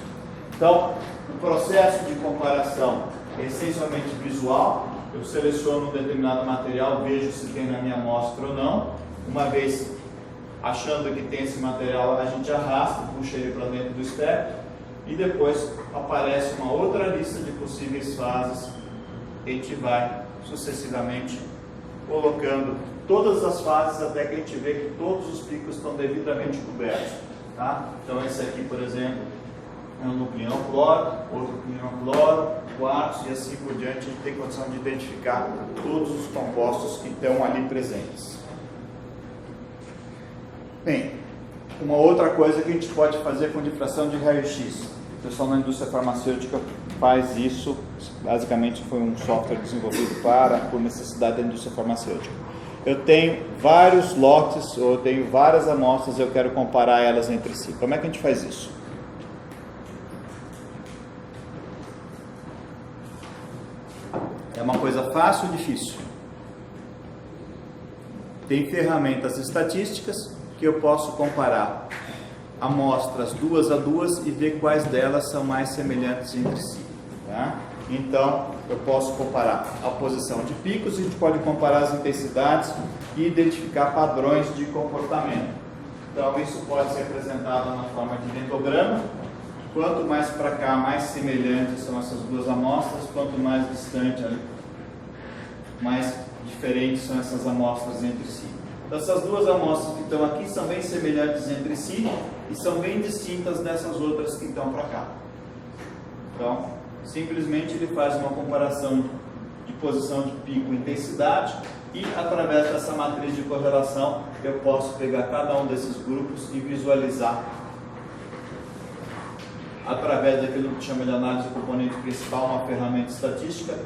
Então, o processo de comparação é essencialmente visual. Eu seleciono um determinado material, vejo se tem na minha amostra ou não. Uma vez achando que tem esse material, a gente arrasta, puxa ele para dentro do step e depois aparece uma outra lista de possíveis fases. A gente vai sucessivamente colocando todas as fases até que a gente vê que todos os picos estão devidamente cobertos. Tá? Então esse aqui, por exemplo, é um nucleão cloro, outro nucleão cloro, quartzo e assim por diante. A gente tem condição de identificar todos os compostos que estão ali presentes. Bem, uma outra coisa que a gente pode fazer com difração de raio-x. O pessoal na indústria farmacêutica faz isso, basicamente foi um software desenvolvido por necessidade da indústria farmacêutica. Eu tenho vários lotes, ou eu tenho várias amostras, eu quero comparar elas entre si. Como é que a gente faz isso? É uma coisa fácil ou difícil? Tem ferramentas estatísticas que eu posso comparar amostras duas a duas e ver quais delas são mais semelhantes entre si. Tá? Então, eu posso comparar a posição de picos, a gente pode comparar as intensidades e identificar padrões de comportamento. Então, isso pode ser apresentado na forma de dendrograma. Quanto mais para cá, mais semelhantes são essas duas amostras, quanto mais distante, mais diferentes são essas amostras entre si. Então, essas duas amostras que estão aqui são bem semelhantes entre si e são bem distintas dessas outras que estão para cá. Então, simplesmente ele faz uma comparação de posição de pico e intensidade e através dessa matriz de correlação eu posso pegar cada um desses grupos e visualizar através daquilo que chama de análise do componente principal, uma ferramenta estatística,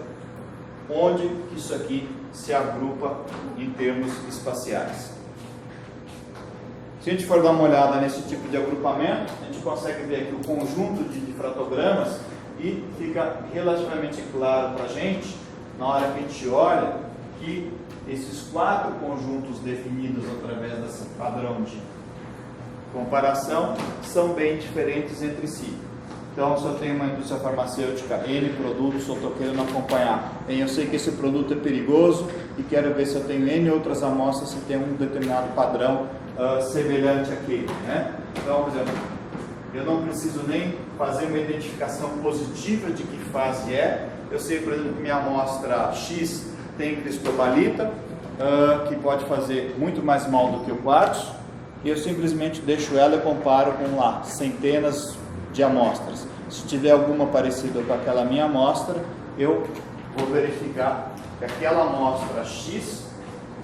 onde isso aqui se agrupa em termos espaciais. Se a gente for dar uma olhada nesse tipo de agrupamento, a gente consegue ver aqui o conjunto de difratogramas e fica relativamente claro para a gente, na hora que a gente olha, que esses quatro conjuntos definidos através desse padrão de comparação são bem diferentes entre si. Então, se eu tenho uma indústria farmacêutica, N produtos, eu estou querendo acompanhar, eu sei que esse produto é perigoso e quero ver se eu tenho N outras amostras, se tem um determinado padrão semelhante àquele, né? Então, por exemplo, eu não preciso nem fazer uma identificação positiva de que fase é. Eu sei, por exemplo, que minha amostra X tem cristobalita, que pode fazer muito mais mal do que o quartzo, e eu simplesmente deixo ela e comparo com lá centenas de amostras. Se tiver alguma parecida com aquela minha amostra, eu vou verificar que aquela amostra X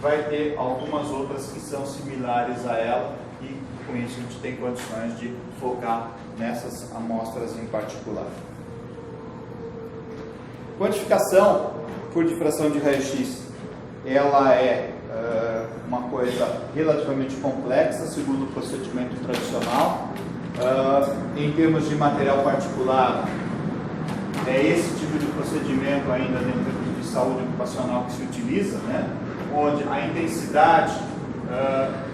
vai ter algumas outras que são similares a ela, e com isso a gente tem condições de focar nessas amostras em particular. Quantificação por difração de raio-x, ela é uma coisa relativamente complexa, segundo o procedimento tradicional. Em termos de material particular, é esse tipo de procedimento ainda dentro de saúde ocupacional que se utiliza, né? Onde a intensidade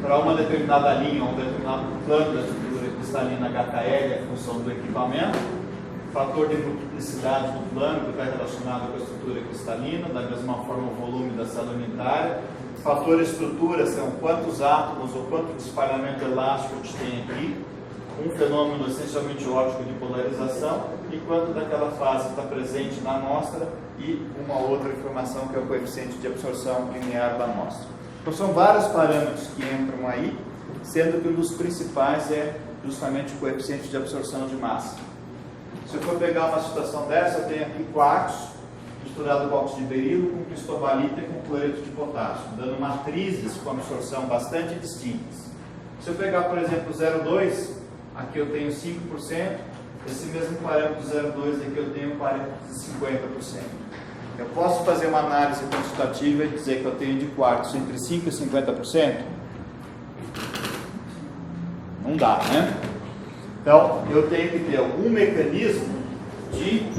para uma determinada linha, um determinado plano da estrutura cristalina HKL é função do equipamento. Fator de multiplicidade do plano, que está relacionado com a estrutura cristalina, da mesma forma o volume da célula unitária. Fator estrutura são quantos átomos ou quanto de espalhamento elástico a gente tem aqui. Um fenômeno essencialmente óptico de polarização, e quanto daquela fase está presente na amostra, e uma outra informação que é o coeficiente de absorção linear da amostra. Então são vários parâmetros que entram aí, sendo que um dos principais é justamente o coeficiente de absorção de massa. Se eu for pegar uma situação dessa, eu tenho aqui quartzo misturado com óxido de berilo, com cristobalita e com cloreto de potássio, dando matrizes com absorção bastante distintas. Se eu pegar, por exemplo, 0,2, aqui eu tenho 5%, esse mesmo parâmetro 0,2 aqui eu tenho 50%. Eu posso fazer uma análise quantitativa e dizer que eu tenho de quartzo entre 5% e 50%? Não dá, né? Então, eu tenho que ter algum mecanismo de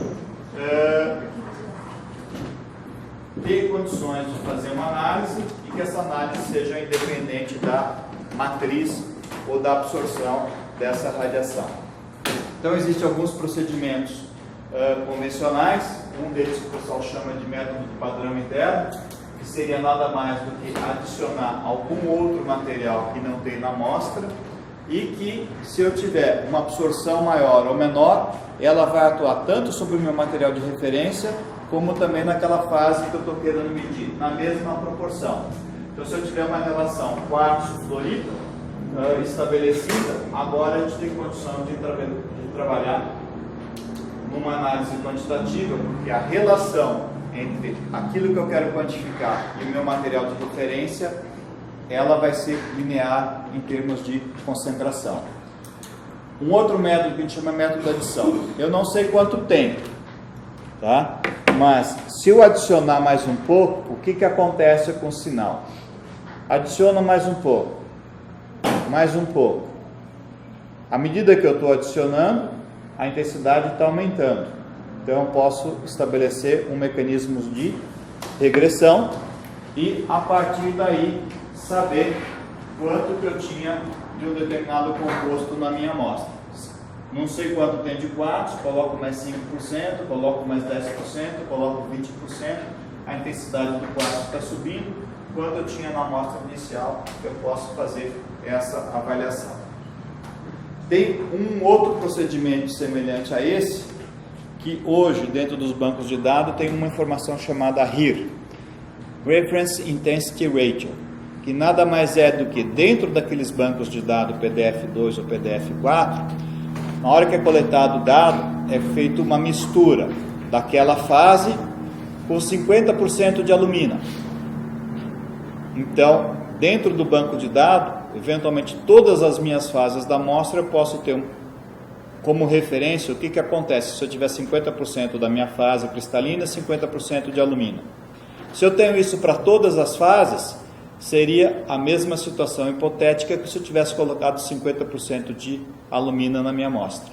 ter condições de fazer uma análise e que essa análise seja independente da matriz ou da absorção dessa radiação. Então, existem alguns procedimentos convencionais, um deles que o pessoal chama de método de padrão interno, que seria nada mais do que adicionar algum outro material que não tem na amostra, e que, se eu tiver uma absorção maior ou menor, ela vai atuar tanto sobre o meu material de referência, como também naquela fase que eu estou querendo medir, na mesma proporção. Então, se eu tiver uma relação quartzo-fluorito estabelecida, agora a gente tem condição de trabalhar numa análise quantitativa, porque a relação entre aquilo que eu quero quantificar e o meu material de referência, ela vai ser linear em termos de concentração. Um outro método que a gente chama de método de adição. Eu não sei quanto tem, tá? Mas se eu adicionar mais um pouco, o que acontece com o sinal? Adiciona mais um pouco, mais um pouco. À medida que eu estou adicionando, a intensidade está aumentando. Então eu posso estabelecer um mecanismo de regressão e, a partir daí, saber quanto que eu tinha de um determinado composto na minha amostra. Não sei quanto tem de quartzo, coloco mais 5%, coloco mais 10%, coloco 20%, a intensidade do quartzo está subindo, quanto eu tinha na amostra inicial, eu posso fazer essa avaliação. Tem um outro procedimento semelhante a esse, que hoje, dentro dos bancos de dados, tem uma informação chamada RIR, Reference Intensity Ratio, que nada mais é do que, dentro daqueles bancos de dados PDF2 ou PDF4, na hora que é coletado o dado, é feita uma mistura daquela fase com 50% de alumina. Então, dentro do banco de dados, eventualmente todas as minhas fases da amostra eu posso ter como referência o que acontece se eu tiver 50% da minha fase cristalina e 50% de alumina. Se eu tenho isso para todas as fases, seria a mesma situação hipotética que se eu tivesse colocado 50% de alumina na minha amostra.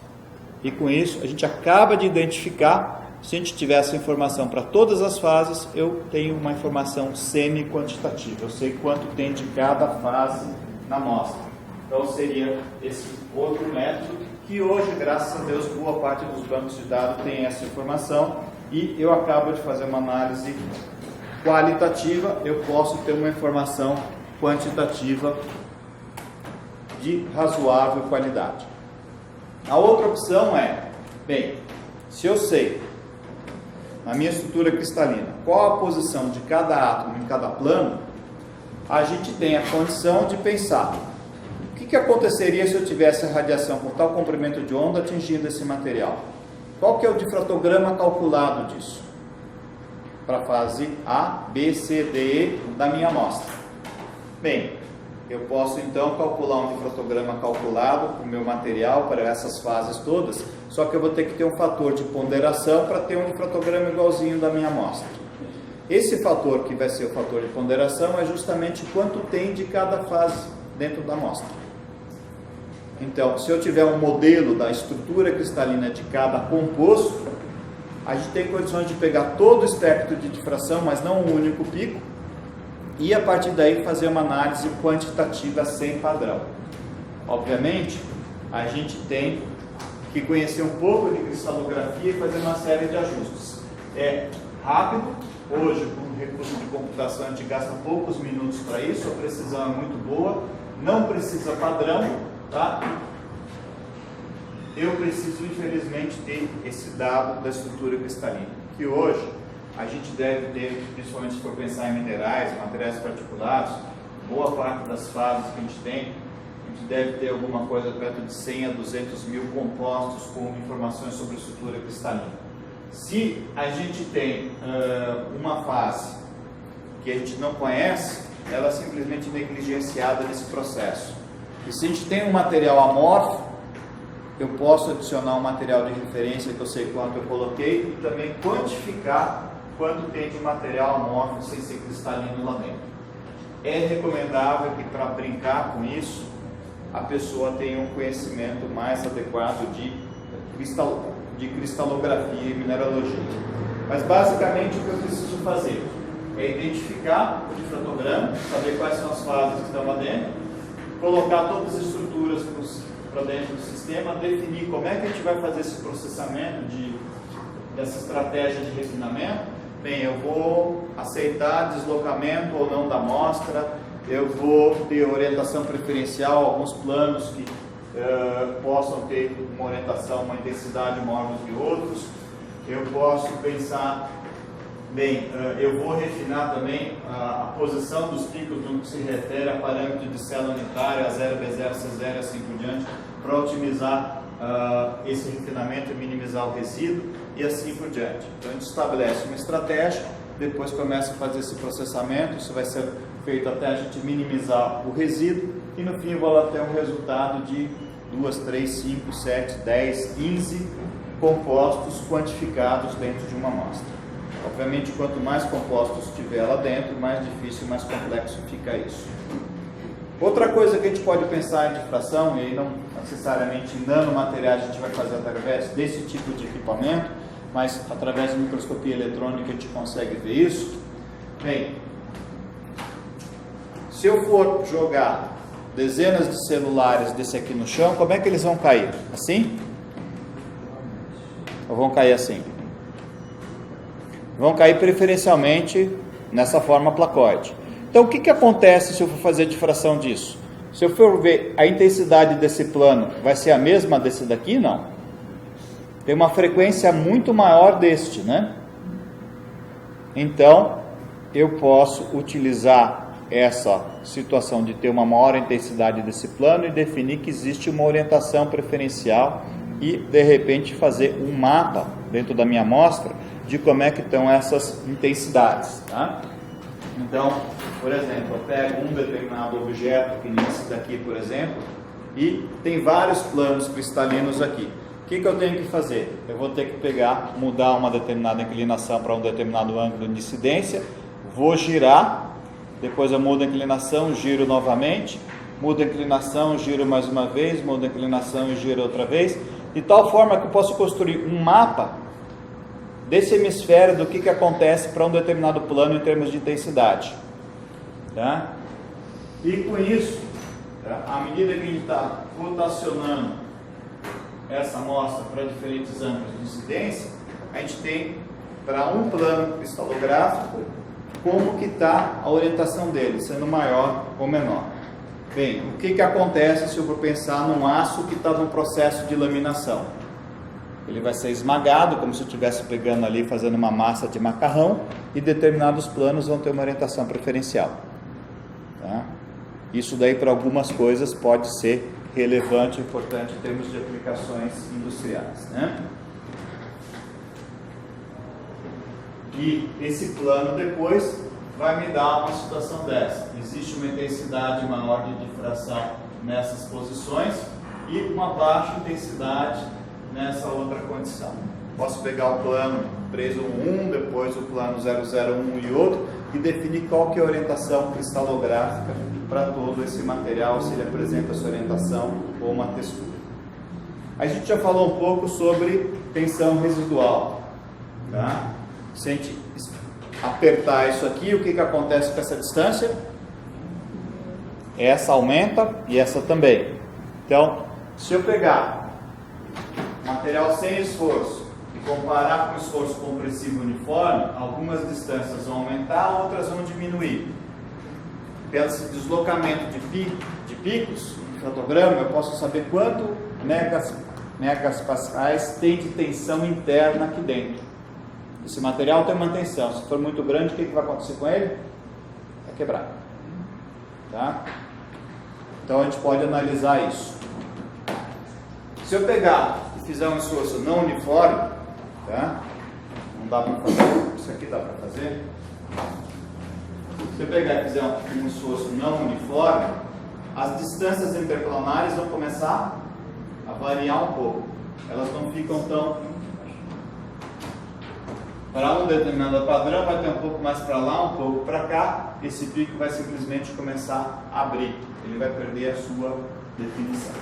E com isso, a gente acaba de identificar, se a gente tivesse informação para todas as fases, eu tenho uma informação semi-quantitativa. Eu sei quanto tem de cada fase na amostra. Então seria esse outro método, que hoje, graças a Deus, boa parte dos bancos de dados tem essa informação, e eu acabo de fazer uma análise qualitativa, eu posso ter uma informação quantitativa de razoável qualidade. A outra opção é, bem, se eu sei, na minha estrutura cristalina, qual a posição de cada átomo em cada plano, a gente tem a condição de pensar, o que aconteceria se eu tivesse a radiação com tal comprimento de onda atingindo esse material? Qual que é o difratograma calculado disso? Para a fase A, B, C, D, E da minha amostra. Bem, eu posso então calcular um difratograma calculado para o meu material, para essas fases todas, só que eu vou ter que ter um fator de ponderação para ter um difratograma igualzinho da minha amostra. Esse fator que vai ser o fator de ponderação é justamente quanto tem de cada fase dentro da amostra. Então, se eu tiver um modelo da estrutura cristalina de cada composto, a gente tem condições de pegar todo o espectro de difração, mas não um único pico, e a partir daí fazer uma análise quantitativa sem padrão. Obviamente, a gente tem que conhecer um pouco de cristalografia e fazer uma série de ajustes. É rápido, hoje com recurso de computação a gente gasta poucos minutos para isso, a precisão é muito boa, não precisa padrão, tá? Eu preciso infelizmente ter esse dado da estrutura cristalina, que hoje a gente deve ter, principalmente se for pensar em minerais, materiais particulados, boa parte das fases que a gente deve ter alguma coisa perto de 100 a 200 mil compostos com informações sobre estrutura cristalina. Se a gente tem uma fase que a gente não conhece, ela é simplesmente negligenciada nesse processo. E se a gente tem um material amorfo, eu posso adicionar um material de referência que eu sei quanto eu coloquei e também quantificar quanto tem de material amorfo sem ser cristalino lá dentro. É recomendável que, para brincar com isso, a pessoa tenha um conhecimento mais adequado de cristalografia e mineralogia. Mas basicamente o que eu preciso fazer é identificar o difratograma, saber quais são as fases que estão lá dentro, colocar todas as estruturas para dentro do sistema, definir como é que a gente vai fazer esse processamento dessa estratégia de refinamento. Bem, eu vou aceitar deslocamento ou não da amostra, eu vou ter orientação preferencial, alguns planos que possam ter uma orientação, uma intensidade maior do que outros. Eu posso pensar, bem, eu vou refinar também a posição dos picos no que se refere a parâmetro de célula unitária, A0, B0, C0 e assim por diante, para otimizar esse refinamento e minimizar o resíduo e assim por diante. Então a gente estabelece uma estratégia, depois começa a fazer esse processamento, isso vai ser feito até a gente minimizar o resíduo e no fim eu vou ter um resultado de 2, 3, 5, 7, 10, 15 compostos quantificados dentro de uma amostra. Obviamente, quanto mais compostos tiver lá dentro, mais difícil e mais complexo fica isso. Outra coisa que a gente pode pensar em difração, e aí não necessariamente em nanomateriais a gente vai fazer através desse tipo de equipamento, mas através de microscopia eletrônica a gente consegue ver isso. Bem, se eu for jogar dezenas de celulares desse aqui no chão, como é que eles vão cair? Assim? Ou vão cair assim? Vão cair preferencialmente nessa forma placoide. Então o que acontece se eu for fazer a difração disso? Se eu for ver a intensidade desse plano, vai ser a mesma desse daqui? Não. Tem uma frequência muito maior deste, né? Então eu posso utilizar essa situação de ter uma maior intensidade desse plano e definir que existe uma orientação preferencial e de repente fazer um mapa dentro da minha amostra de como é que estão essas intensidades, tá? Então, por exemplo, eu pego um determinado objeto, que nem esse daqui, por exemplo, e tem vários planos cristalinos aqui. O que eu tenho que fazer? Eu vou ter que pegar, mudar uma determinada inclinação para um determinado ângulo de incidência, vou girar, depois eu mudo a inclinação, giro novamente, mudo a inclinação, giro mais uma vez, mudo a inclinação e giro outra vez, de tal forma que eu posso construir um mapa desse hemisfério do que acontece para um determinado plano em termos de intensidade, tá? E com isso Tá? À medida que a gente está rotacionando essa amostra para diferentes ângulos de incidência, a gente tem para um plano cristalográfico como que está a orientação dele, sendo maior ou menor. Bem, o que acontece se eu for pensar num aço que está no processo de laminação? Ele vai ser esmagado, como se eu estivesse pegando ali, fazendo uma massa de macarrão, e determinados planos vão ter uma orientação preferencial. Tá? Isso daí para algumas coisas pode ser relevante e importante em termos de aplicações industriais, né? E esse plano depois vai me dar uma situação dessa. Existe uma intensidade maior de difração nessas posições e uma baixa intensidade nessa outra condição. Posso pegar o plano 311, depois o plano 001 e outro, e definir qual que é a orientação cristalográfica para todo esse material, se ele apresenta essa orientação ou uma textura. A gente já falou um pouco sobre tensão residual. Tá? Se a gente apertar isso aqui, o que acontece com essa distância? Essa aumenta e essa também. Então, se eu pegar material sem esforço e comparar com esforço compressivo uniforme, algumas distâncias vão aumentar, outras vão diminuir. Pelo deslocamento de picos, no fotograma, eu posso saber quanto megapascais tem de tensão interna aqui dentro. Esse material tem uma tensão, se for muito grande, o que vai acontecer com ele? Vai quebrar. Tá? Então a gente pode analisar isso. Se eu pegar e fizer um esforço não uniforme, tá? Não dá para fazer, isso aqui dá para fazer. Se eu pegar e fizer um esforço não uniforme, as distâncias interplanares vão começar a variar um pouco. Elas não ficam tão... Para um determinado padrão vai ter um pouco mais para lá, um pouco para cá, esse pico vai simplesmente começar a abrir, ele vai perder a sua definição.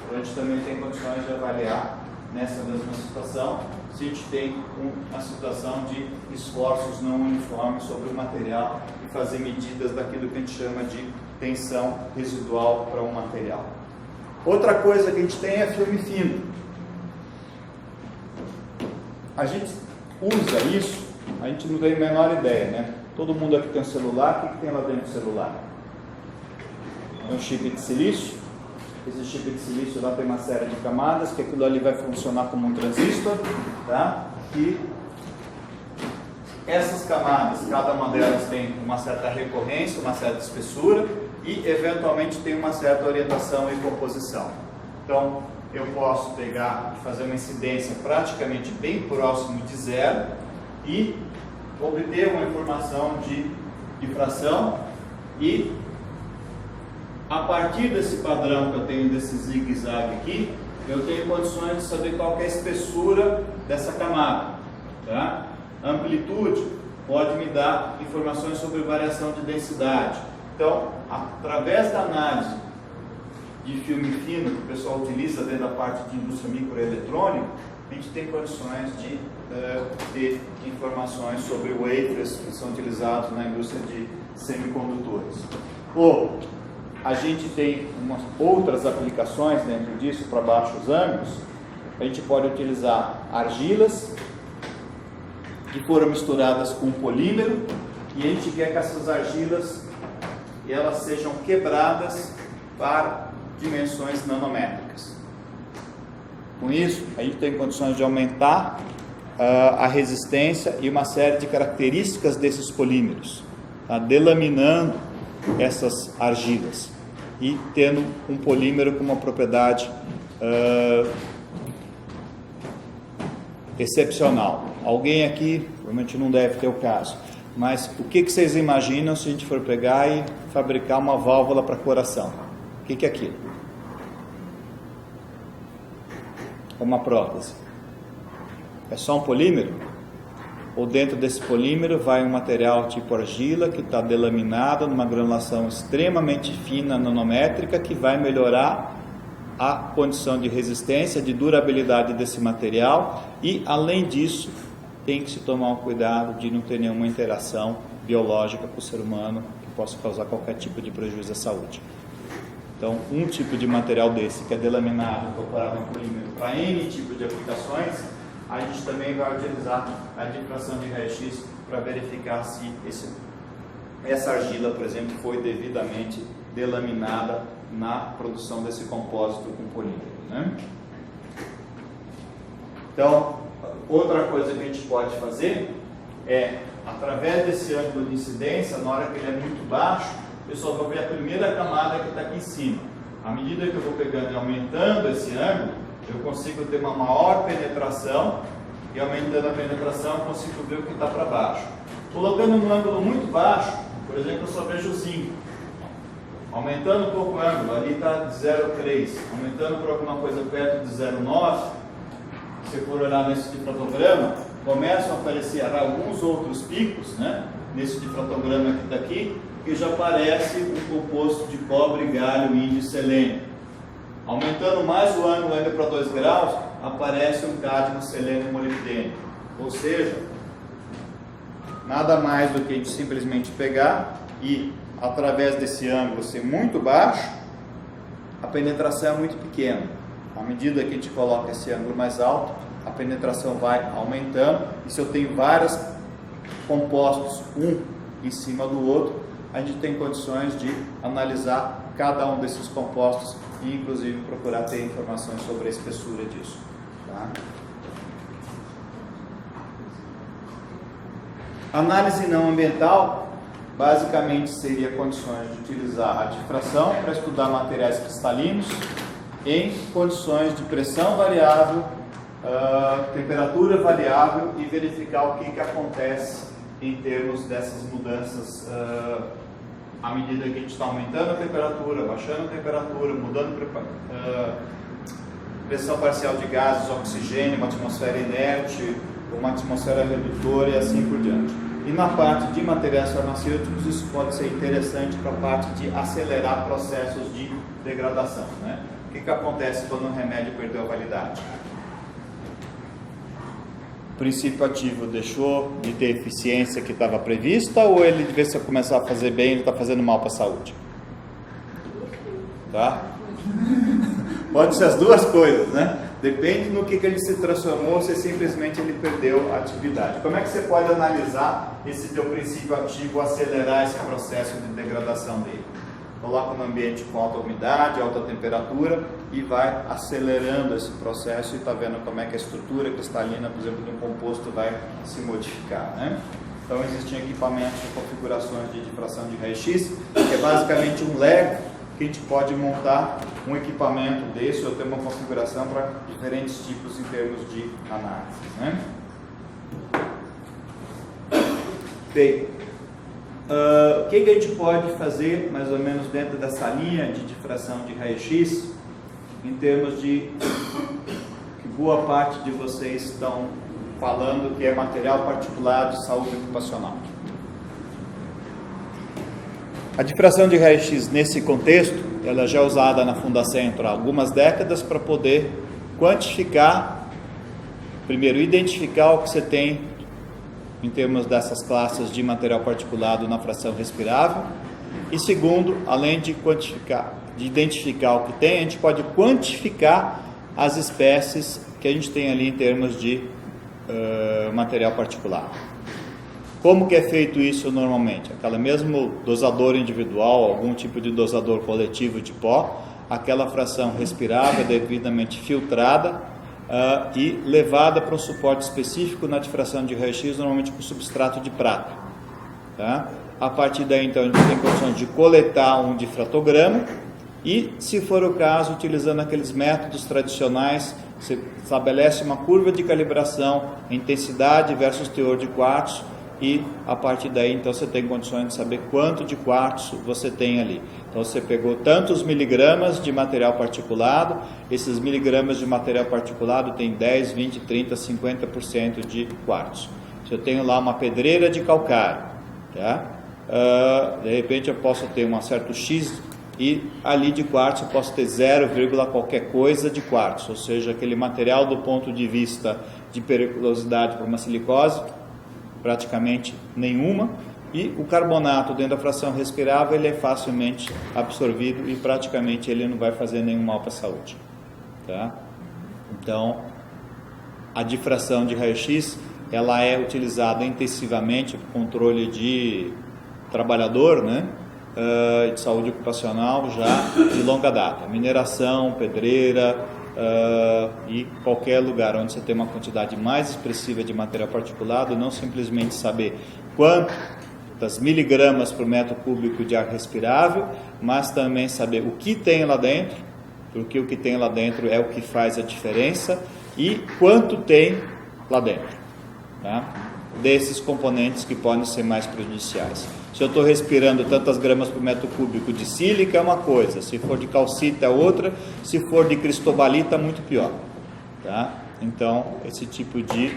Então a gente também tem condições de avaliar nessa mesma situação, se a gente tem uma situação de esforços não uniformes sobre o material e fazer medidas daquilo que a gente chama de tensão residual para um material. Outra coisa que a gente tem é filme fino. A gente usa isso, a gente não tem a menor ideia, né? Todo mundo aqui tem um celular, o que tem lá dentro do celular? É um chip de silício. Esse chip de silício lá tem uma série de camadas, que aquilo ali vai funcionar como um transistor, tá? E essas camadas, cada uma delas tem uma certa recorrência, uma certa espessura e eventualmente tem uma certa orientação e composição. Então, eu posso pegar e fazer uma incidência praticamente bem próximo de zero e obter uma informação de difração e a partir desse padrão que eu tenho desse zigue-zague aqui, eu tenho condições de saber qual é a espessura dessa camada. Tá? A amplitude pode me dar informações sobre variação de densidade. Então, através da análise de filme fino que o pessoal utiliza dentro da parte de indústria microeletrônica, a gente tem condições de ter informações sobre wafers que são utilizados na indústria de semicondutores. Ou a gente tem outras aplicações dentro disso para baixos ângulos. A gente pode utilizar argilas que foram misturadas com polímero e a gente quer que essas argilas elas sejam quebradas para dimensões nanométricas. Com isso, a gente tem condições de aumentar a resistência e uma série de características desses polímeros, tá? Delaminando essas argilas e tendo um polímero com uma propriedade excepcional. Alguém aqui, provavelmente não deve ter o caso, mas o que vocês imaginam se a gente for pegar e fabricar uma válvula para coração? O que é aquilo? É uma prótese. É só um polímero? Ou dentro desse polímero vai um material tipo argila que está delaminado numa granulação extremamente fina, nanométrica, que vai melhorar a condição de resistência, de durabilidade desse material e, além disso, tem que se tomar um cuidado de não ter nenhuma interação biológica com o ser humano que possa causar qualquer tipo de prejuízo à saúde. Então, um tipo de material desse, que é delaminado, incorporado em polímero para N tipo de aplicações, a gente também vai utilizar a difração de raio-x para verificar se essa argila, por exemplo, foi devidamente delaminada na produção desse compósito com polímero, né? Então, outra coisa que a gente pode fazer é, através desse ângulo de incidência, na hora que ele é muito baixo, eu só vou ver a primeira camada que está aqui em cima. À medida que eu vou pegando e aumentando esse ângulo, eu consigo ter uma maior penetração, e aumentando a penetração eu consigo ver o que está para baixo. Colocando um ângulo muito baixo, por exemplo, eu só vejo 5. Aumentando um pouco o ângulo, ali está de 0,3. Aumentando por alguma coisa perto de 0,9, se for olhar nesse difratograma, começam a aparecer alguns outros picos, né? Nesse difratograma aqui daqui, que já aparece um composto de cobre, galho, índio e selênio. Aumentando mais o ângulo ainda para 2 graus, aparece um cádmio, selênio e molibdênio. Ou seja, nada mais do que a gente simplesmente pegar e, através desse ângulo ser muito baixo, a penetração é muito pequena. À medida que a gente coloca esse ângulo mais alto, a penetração vai aumentando, e se eu tenho vários compostos, um em cima do outro, a gente tem condições de analisar cada um desses compostos e inclusive procurar ter informações sobre a espessura disso. Tá? Análise não ambiental basicamente seria condições de utilizar a difração para estudar materiais cristalinos em condições de pressão variável, temperatura variável, e verificar o que acontece em termos dessas mudanças à medida que a gente está aumentando a temperatura, baixando a temperatura, mudando pressão parcial de gases, oxigênio, uma atmosfera inerte, uma atmosfera redutora e assim por diante. E na parte de materiais farmacêuticos, isso pode ser interessante para a parte de acelerar processos de degradação, né? O que acontece quando um remédio perdeu a validade? O princípio ativo deixou de ter eficiência que estava prevista, ou ele, de vez se começar a fazer bem, ele está fazendo mal para a saúde? Tá? Pode ser as duas coisas, né? Depende no que ele se transformou, se simplesmente ele perdeu a atividade. Como é que você pode analisar esse teu princípio ativo, acelerar esse processo de degradação dele? Coloca no ambiente com alta umidade, alta temperatura, e vai acelerando esse processo, e está vendo como é que a estrutura cristalina, por exemplo, de um composto vai se modificar, né? Então existem equipamentos de configurações de difração de raio-x, que é basicamente um Lego, que a gente pode montar um equipamento desse ou ter uma configuração para diferentes tipos em termos de análise, né? Bem, o que a gente pode fazer mais ou menos dentro dessa linha de difração de raio-x, em termos de que boa parte de vocês estão falando que é material particulado de saúde ocupacional? A difração de raio-x nesse contexto, ela já é usada na Fundacentro há algumas décadas para poder quantificar, primeiro identificar o que você tem em termos dessas classes de material particulado na fração respirável, e segundo, além de quantificar, de identificar o que tem, a gente pode quantificar as espécies que a gente tem ali em termos de material particulado. Como que é feito isso normalmente? Aquela mesmo dosador individual, algum tipo de dosador coletivo de pó, aquela fração respirável devidamente filtrada e levada para um suporte específico na difração de raio-x, normalmente com substrato de prata. Tá? A partir daí, então, a gente tem condições de coletar um difratograma e, se for o caso, utilizando aqueles métodos tradicionais, você estabelece uma curva de calibração, intensidade versus teor de quartzo, e a partir daí, então, você tem condições de saber quanto de quartzo você tem ali. Então, você pegou tantos miligramas de material particulado, esses miligramas de material particulado tem 10, 20, 30, 50% de quartzo. Se eu tenho lá uma pedreira de calcário, tá? De repente eu posso ter um certo X, e ali de quartzo eu posso ter 0, qualquer coisa de quartzo, ou seja, aquele material do ponto de vista de periculosidade para uma silicose, praticamente nenhuma, E o carbonato dentro da fração respirável ele é facilmente absorvido e praticamente ele não vai fazer nenhum mal para a saúde. Tá? Então, a difração de raio-x ela é utilizada intensivamente para controle de trabalhador, né? De saúde ocupacional já de longa data. Mineração, pedreira e qualquer lugar onde você tem uma quantidade mais expressiva de material particulado, não simplesmente saber quantas miligramas por metro cúbico de ar respirável, mas também saber o que tem lá dentro, porque o que tem lá dentro é o que faz a diferença, e quanto tem lá dentro, tá? Desses componentes que podem ser mais prejudiciais. Se eu estou respirando tantas gramas por metro cúbico de sílica é uma coisa, se for de calcita é outra, se for de cristobalita muito pior, tá? Então esse tipo de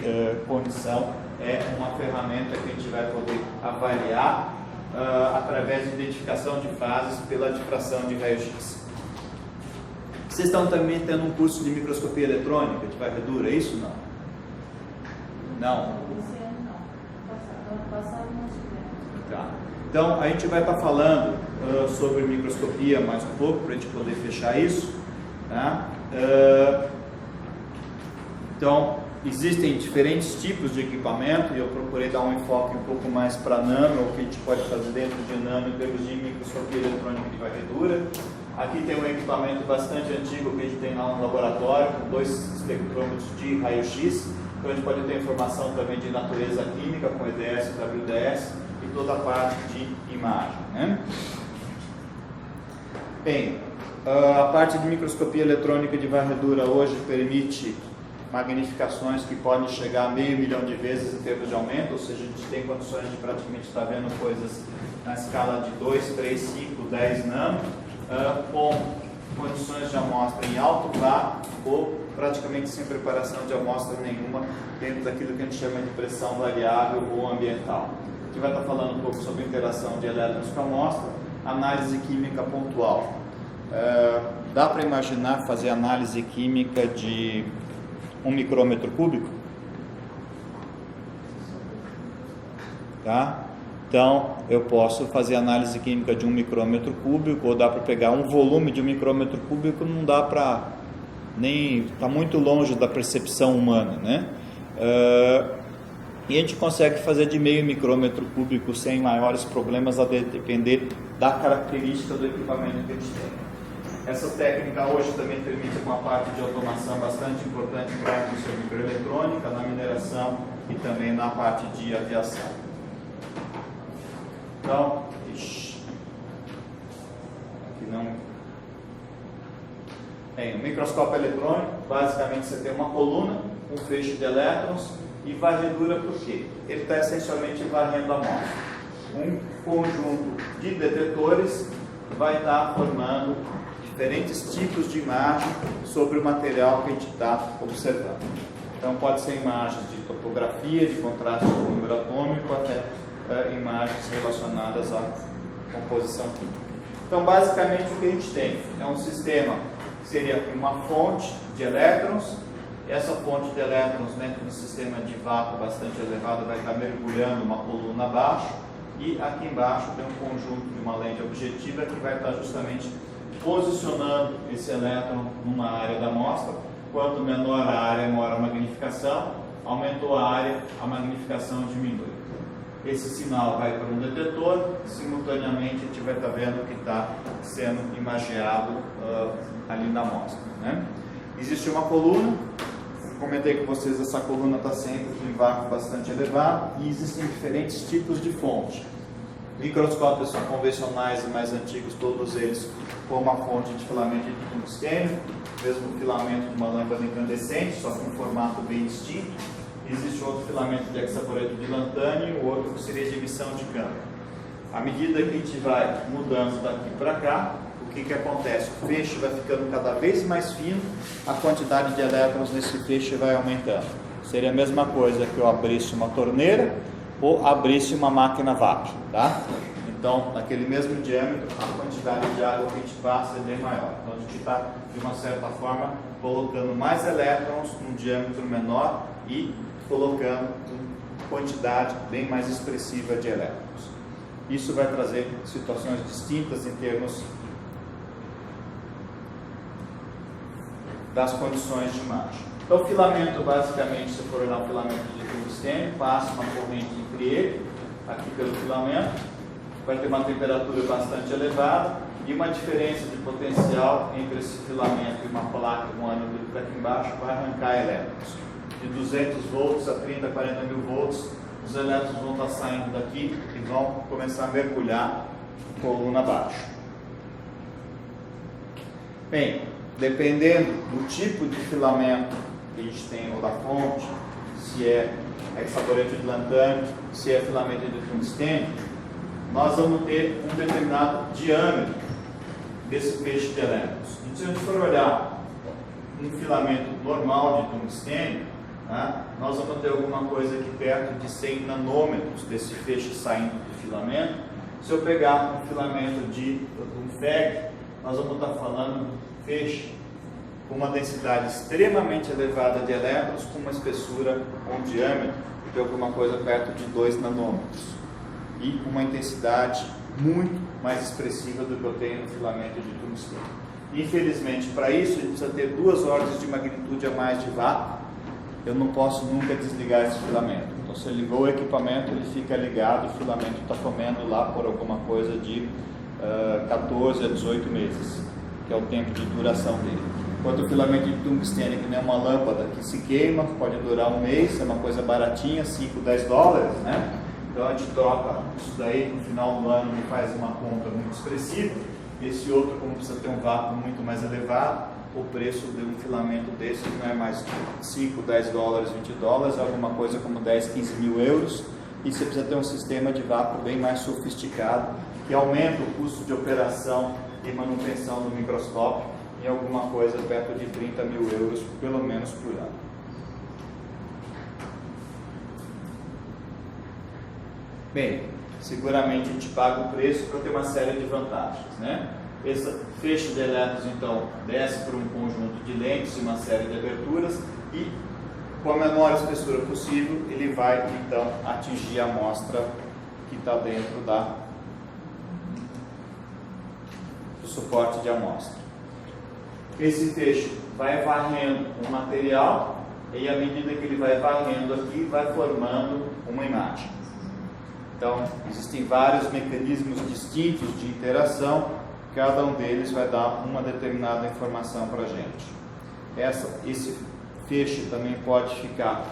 condição é uma ferramenta que a gente vai poder avaliar através de identificação de fases pela difração de raio-x. Vocês estão também tendo um curso de microscopia eletrônica de varredura, é isso não? Não? Tá. Então a gente vai estar falando sobre microscopia mais um pouco para a gente poder fechar isso, tá? Então existem diferentes tipos de equipamento e eu procurei dar um enfoque um pouco mais para nano, o que a gente pode fazer dentro de nano em termos de microscopia eletrônica de varredura. Aqui tem um equipamento bastante antigo que a gente tem lá no laboratório, com 2 espectrômetros de raio-x, então a gente pode ter informação também de natureza química com EDS e WDS e toda a parte de imagem, né? Bem, a parte de microscopia eletrônica de varredura hoje permite magnificações que podem chegar a 500 mil de vezes em termos de aumento, ou seja, a gente tem condições de praticamente estar vendo coisas na escala de 2, 3, 5, 10 nano, com condições de amostra em alto VAR ou praticamente sem preparação de amostra nenhuma dentro daquilo que a gente chama de pressão variável ou ambiental. A gente vai estar falando um pouco sobre interação de elétrons com a amostra, análise química pontual. Dá para imaginar fazer análise química de 1 micrômetro cúbico? Tá? Então, eu posso fazer análise química de 1 micrômetro cúbico, ou dá para pegar um volume de 1 micrômetro cúbico, não dá para nem, está muito longe da percepção humana, né? E a gente consegue fazer de meio micrômetro cúbico sem maiores problemas, a depender da característica do equipamento que a gente tem. Essa técnica hoje também permite uma parte de automação bastante importante para a indústria microeletrônica, na mineração e também na parte de aviação. Então, aqui não. Bem, o microscópio eletrônico, basicamente você tem uma coluna, um feixe de elétrons e varredura por quê? Ele está essencialmente varrendo a amostra. Um conjunto de detetores vai estar formando diferentes tipos de imagem sobre o material que a gente está observando. Então pode ser imagens de topografia, de contraste com número atômico, até imagens relacionadas à composição química. Então basicamente o que a gente tem é um sistema que seria uma fonte de elétrons. Essa fonte de elétrons dentro do sistema de vácuo bastante elevado vai estar mergulhando uma coluna abaixo, e aqui embaixo tem um conjunto de uma lente objetiva que vai estar justamente posicionando esse elétron numa área da amostra. Quanto menor a área, maior a magnificação. Aumentou a área, a magnificação diminui. Esse sinal vai para um detetor, simultaneamente a gente vai estar vendo que está sendo imageado ali na amostra, né? Existe uma coluna, comentei com vocês, essa coluna está sempre em vácuo bastante elevado, e existem diferentes tipos de fonte. Microscópios convencionais e mais antigos, todos eles com uma fonte de filamento de tungstênio, mesmo filamento de uma lâmpada incandescente, só com um formato bem distinto. Existe outro filamento de hexafluoreto de lantânio e o outro que seria de emissão de câmara. À medida que a gente vai mudando daqui para cá, o que acontece? O feixe vai ficando cada vez mais fino, a quantidade de elétrons nesse feixe vai aumentando. Seria a mesma coisa que eu abrisse uma torneira ou abrisse uma máquina vácuo, tá? Então, naquele mesmo diâmetro, a quantidade de água que a gente passa é bem maior. Então, a gente está, de uma certa forma, colocando mais elétrons num diâmetro menor e colocando uma quantidade bem mais expressiva de elétrons. Isso vai trazer situações distintas em termos das condições de imagem. Então, o filamento, basicamente, se for olhar um filamento de tungstênio, passa uma corrente entre ele, aqui pelo filamento, vai ter uma temperatura bastante elevada e uma diferença de potencial entre esse filamento e uma placa com ânodo aqui embaixo vai arrancar elétrons. De 200 volts a 30, 40 mil volts, os elétrons vão estar saindo daqui e vão começar a mergulhar coluna abaixo. Bem, dependendo do tipo de filamento que a gente tem, ou da fonte, se é hexafluoreto de lantânio, se é filamento de tungstênio, nós vamos ter um determinado diâmetro desse feixe de elétrons. Então, se a gente for olhar um filamento normal de tungstênio, né, nós vamos ter alguma coisa aqui perto de 100 nanômetros desse feixe saindo do filamento. Se eu pegar um filamento de um FEG, nós vamos estar falando de feixe com uma densidade extremamente elevada de elétrons, com uma espessura ou um diâmetro de alguma coisa perto de 2 nanômetros e com uma intensidade muito mais expressiva do que eu tenho no filamento de tungstênio. Infelizmente, para isso, a gente precisa ter 2 ordens de magnitude a mais de vácuo. Eu não posso nunca desligar esse filamento. Então, se ligou o equipamento, ele fica ligado, o filamento está comendo lá por alguma coisa de 14 a 18 meses, que é o tempo de duração dele. Enquanto o filamento de tungstênio, que nem uma lâmpada que se queima, pode durar um mês, é uma coisa baratinha, 5, 10 dólares, né? Então a gente troca isso daí no final do ano e faz uma conta muito expressiva. Esse outro, como precisa ter um vácuo muito mais elevado, o preço de um filamento desse não é mais 5, 10 dólares, 20 dólares, é alguma coisa como 10, 15 mil euros. E você precisa ter um sistema de vácuo bem mais sofisticado, que aumenta o custo de operação e manutenção do microscópio em alguma coisa perto de 30 mil euros, pelo menos por ano. Bem, seguramente a gente paga o preço para ter uma série de vantagens, né? Esse feixe de elétrons, então, desce por um conjunto de lentes e uma série de aberturas e, com a menor espessura possível, ele vai, então, atingir a amostra que está dentro do suporte de amostra. Esse feixe vai varrendo o material e, à medida que ele vai varrendo aqui, vai formando uma imagem. Então, existem vários mecanismos distintos de interação, cada um deles vai dar uma determinada informação para a gente. Esse feixe também pode ficar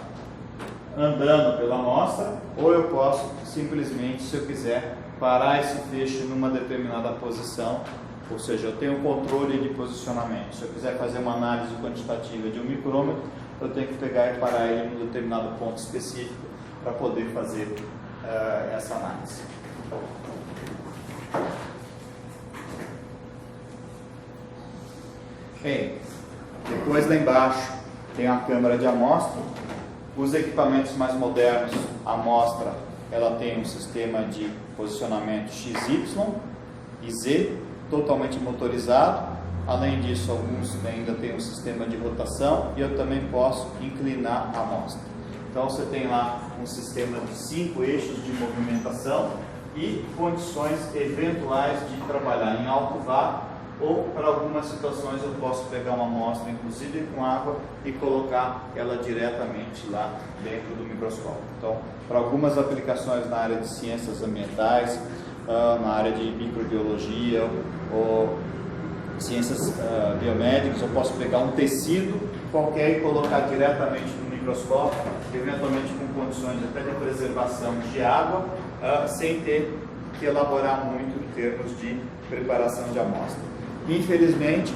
andando pela amostra, ou eu posso simplesmente, se eu quiser, parar esse feixe numa determinada posição, ou seja, eu tenho controle de posicionamento. Se eu quiser fazer uma análise quantitativa de um micrômetro, eu tenho que pegar e parar ele num determinado ponto específico para poder fazer essa análise. Bem, depois lá embaixo tem a câmara de amostra. Os equipamentos mais modernos, a amostra, ela tem um sistema de posicionamento XY e Z, totalmente motorizado. Além disso, alguns ainda têm um sistema de rotação e eu também posso inclinar a amostra. Então você tem lá um sistema de 5 eixos de movimentação e condições eventuais de trabalhar em alto vácuo, ou para algumas situações eu posso pegar uma amostra, inclusive com água, e colocar ela diretamente lá dentro do microscópio. Então, para algumas aplicações na área de ciências ambientais, na área de microbiologia ou ciências biomédicas, eu posso pegar um tecido qualquer e colocar diretamente no microscópio, eventualmente com condições até de preservação de água, sem ter que elaborar muito em termos de preparação de amostra. Infelizmente,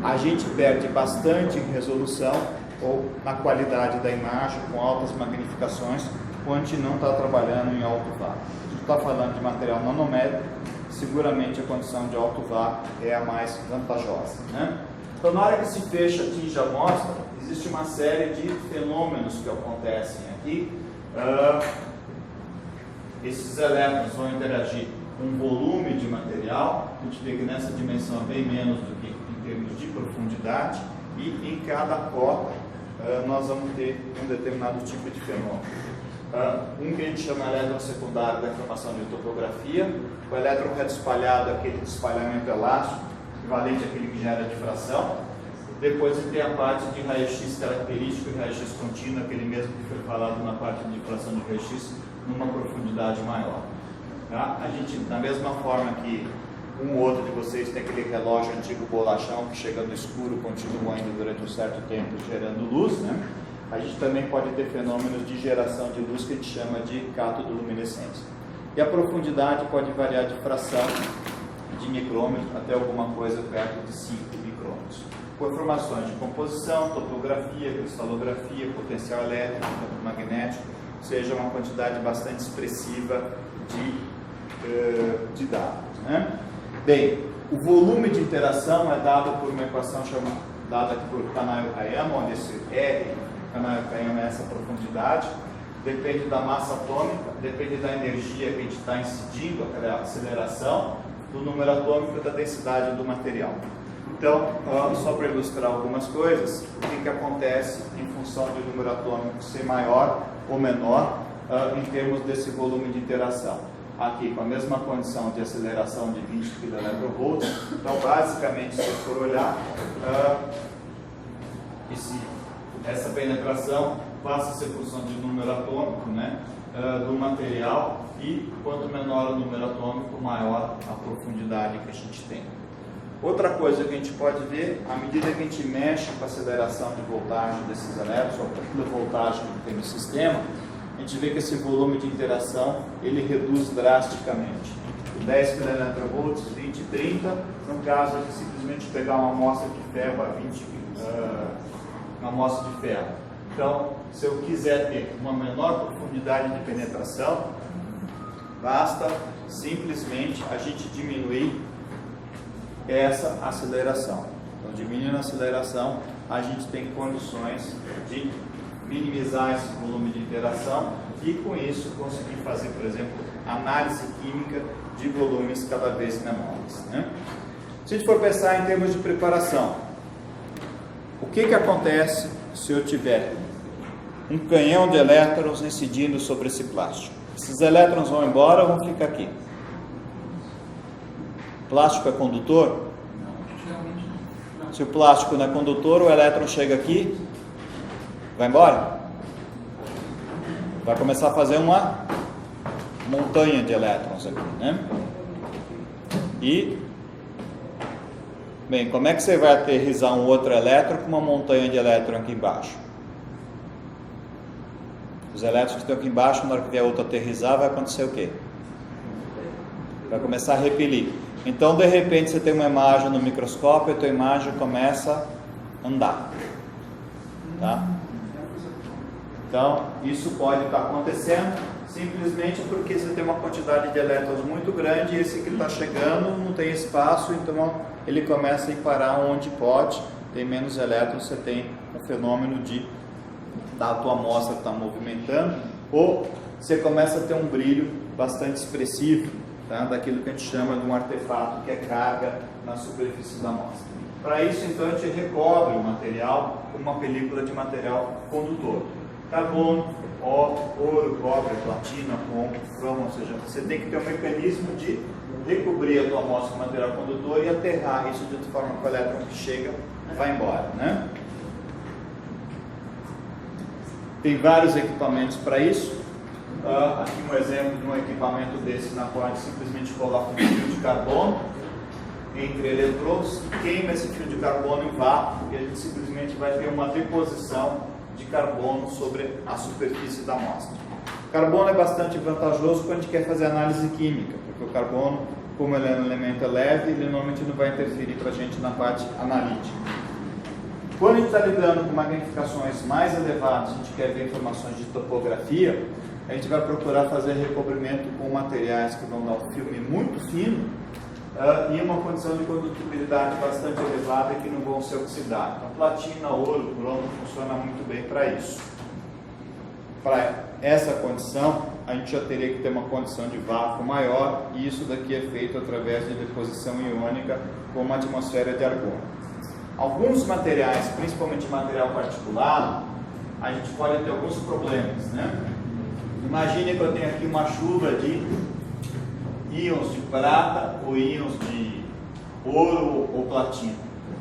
a gente perde bastante em resolução ou na qualidade da imagem, com altas magnificações, quando a gente não está trabalhando em alto vácuo. A gente está falando de material nanométrico, seguramente a condição de alto vácuo é a mais vantajosa, né? Então, na hora que esse feixe atinge a amostra, existe uma série de fenômenos que acontecem aqui. Esses elétrons vão interagir com o volume de material. A gente vê que nessa dimensão é bem menos do que em termos de profundidade, e em cada cota nós vamos ter um determinado tipo de fenômeno. Um que a gente chama elétron secundário da formação de topografia, o elétron reto espalhado, aquele de espalhamento elástico, equivalente àquele que gera difração. Depois tem a parte de raio-x característico e raio-x contínuo, aquele mesmo que foi falado na parte de difração de raio-x, numa profundidade maior. Tá? A gente, da mesma forma que um ou outro de vocês tem aquele relógio antigo bolachão que chega no escuro, continua ainda durante um certo tempo gerando luz, né? A gente também pode ter fenômenos de geração de luz que a gente chama de catodoluminescência. E a profundidade pode variar de fração de micrômetro até alguma coisa perto de 5 micrômetros. Com informações de composição, topografia, cristalografia, potencial elétrico, campo magnético, ou seja, uma quantidade bastante expressiva de dados, né? Bem, o volume de interação é dado por uma equação dada aqui por Kanayama, onde esse R, Kanayama é essa profundidade, depende da massa atômica, depende da energia que a gente está incidindo, a aceleração, do número atômico e da densidade do material. Então, só para ilustrar algumas coisas, o que acontece em função do número atômico ser maior ou menor em termos desse volume de interação. Aqui, com a mesma condição de aceleração de 20 kV, então, basicamente, se for olhar, essa penetração passa a ser função de número atômico, né, do material, e quanto menor o número atômico, maior a profundidade que a gente tem. Outra coisa que a gente pode ver, à medida que a gente mexe com a aceleração de voltagem desses elétrons, ou a voltagem que tem no sistema, a gente vê que esse volume de interação ele reduz drasticamente. 10 kV, 20, 30, no caso de simplesmente pegar uma amostra de ferro a 20 uma amostra de ferro. Então, se eu quiser ter uma menor profundidade de penetração, basta simplesmente a gente diminuir essa aceleração. Então, diminuindo a aceleração, a gente tem condições de minimizar esse volume de interação e, com isso, conseguir fazer, por exemplo, análise química de volumes cada vez menores, né? Se a gente for pensar em termos de preparação, o que acontece se eu tiver um canhão de elétrons incidindo sobre esse plástico? Esses elétrons vão embora ou vão ficar aqui? Plástico é condutor? Não. Se o plástico não é condutor, o elétron chega aqui, vai embora? Vai começar a fazer uma montanha de elétrons aqui, né? E, bem, como é que você vai aterrissar um outro elétron com uma montanha de elétron aqui embaixo? Os elétrons que estão aqui embaixo, na hora que vier outro aterrissar, vai acontecer o quê? Vai começar a repelir. Então, de repente, você tem uma imagem no microscópio e a tua imagem começa a andar. Tá? Então, isso pode estar acontecendo simplesmente porque você tem uma quantidade de elétrons muito grande e esse que está chegando não tem espaço, então ele começa a ir parar onde pode, tem menos elétrons, você tem um fenômeno da tua amostra estar movimentando, ou você começa a ter um brilho bastante expressivo, tá? Daquilo que a gente chama de um artefato, que é carga na superfície da amostra. Para isso, então, a gente recobre o material com uma película de material condutor. Carbono, ouro, cobre, platina, cromo, ou seja, você tem que ter um mecanismo de recobrir a tua amostra com material condutor e aterrar isso de forma que o elétron que chega vai embora, né? Tem vários equipamentos para isso. Aqui um exemplo de um equipamento desse na qual a gente simplesmente coloca um fio de carbono entre eletrodos, queima esse fio de carbono em vácuo e a gente simplesmente vai ter uma deposição de carbono sobre a superfície da amostra. O carbono é bastante vantajoso quando a gente quer fazer análise química, porque o carbono, como ele é um elemento leve, ele normalmente não vai interferir para a gente na parte analítica. Quando a gente está lidando com magnificações mais elevadas, a gente quer ver informações de topografia, a gente vai procurar fazer recobrimento com materiais que vão dar um filme muito fino e uma condição de condutibilidade bastante elevada que não vão se oxidar. Então, platina, ouro, cromo funciona muito bem para isso. Para essa condição, a gente já teria que ter uma condição de vácuo maior e isso daqui é feito através de deposição iônica com uma atmosfera de argônio. Alguns materiais, principalmente material particulado, a gente pode ter alguns problemas, né? Imagine que eu tenho aqui uma chuva de íons de prata ou íons de ouro ou platina.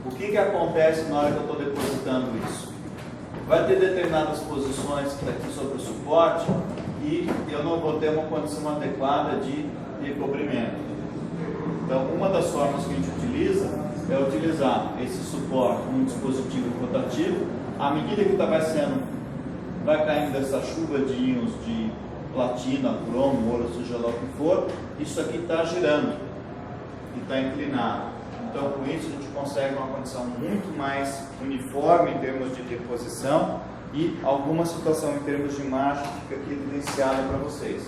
O que acontece na hora que eu estou depositando isso? Vai ter determinadas posições que está aqui sobre o suporte e eu não vou ter uma condição adequada de recobrimento. Então, uma das formas que a gente utiliza é utilizar esse suporte num dispositivo rotativo. À medida que vai caindo essa chuva de íons de platina, cromo, ouro, seja lá o que for, isso aqui está girando e está inclinado. Então, com isso, a gente consegue uma condição muito mais uniforme em termos de deposição e alguma situação em termos de imagem fica aqui evidenciada para vocês.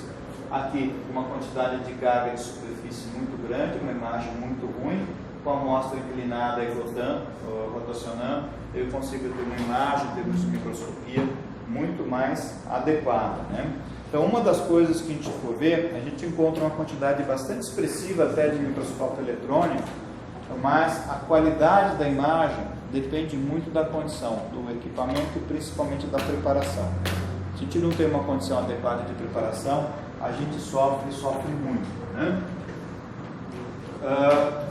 Aqui, uma quantidade de carga de superfície muito grande, uma imagem muito ruim, com a amostra inclinada e rotacionando, eu consigo ter uma imagem em termos de microscopia muito mais adequada, né? Então, uma das coisas que a gente for ver, a gente encontra uma quantidade bastante expressiva até de microscópio eletrônico, mas a qualidade da imagem depende muito da condição do equipamento e principalmente da preparação. Se a gente não tem uma condição adequada de preparação, a gente sofre muito, né?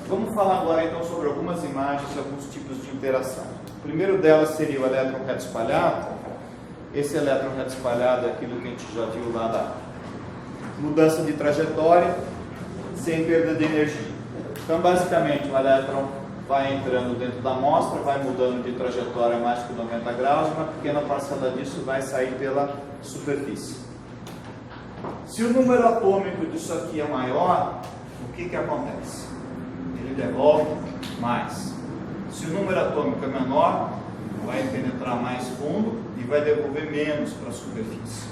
Vamos falar agora então sobre algumas imagens e alguns tipos de interação. O primeiro delas seria o elétron reto espalhado. Esse elétron reto espalhado é aquilo que a gente já viu lá da mudança de trajetória sem perda de energia. Então, basicamente, o elétron vai entrando dentro da amostra, vai mudando de trajetória mais que 90 graus, e uma pequena parcela disso vai sair pela superfície. Se o número atômico disso aqui é maior, o que acontece? Ele devolve mais. Se o número atômico é menor, vai penetrar mais fundo e vai devolver menos para a superfície.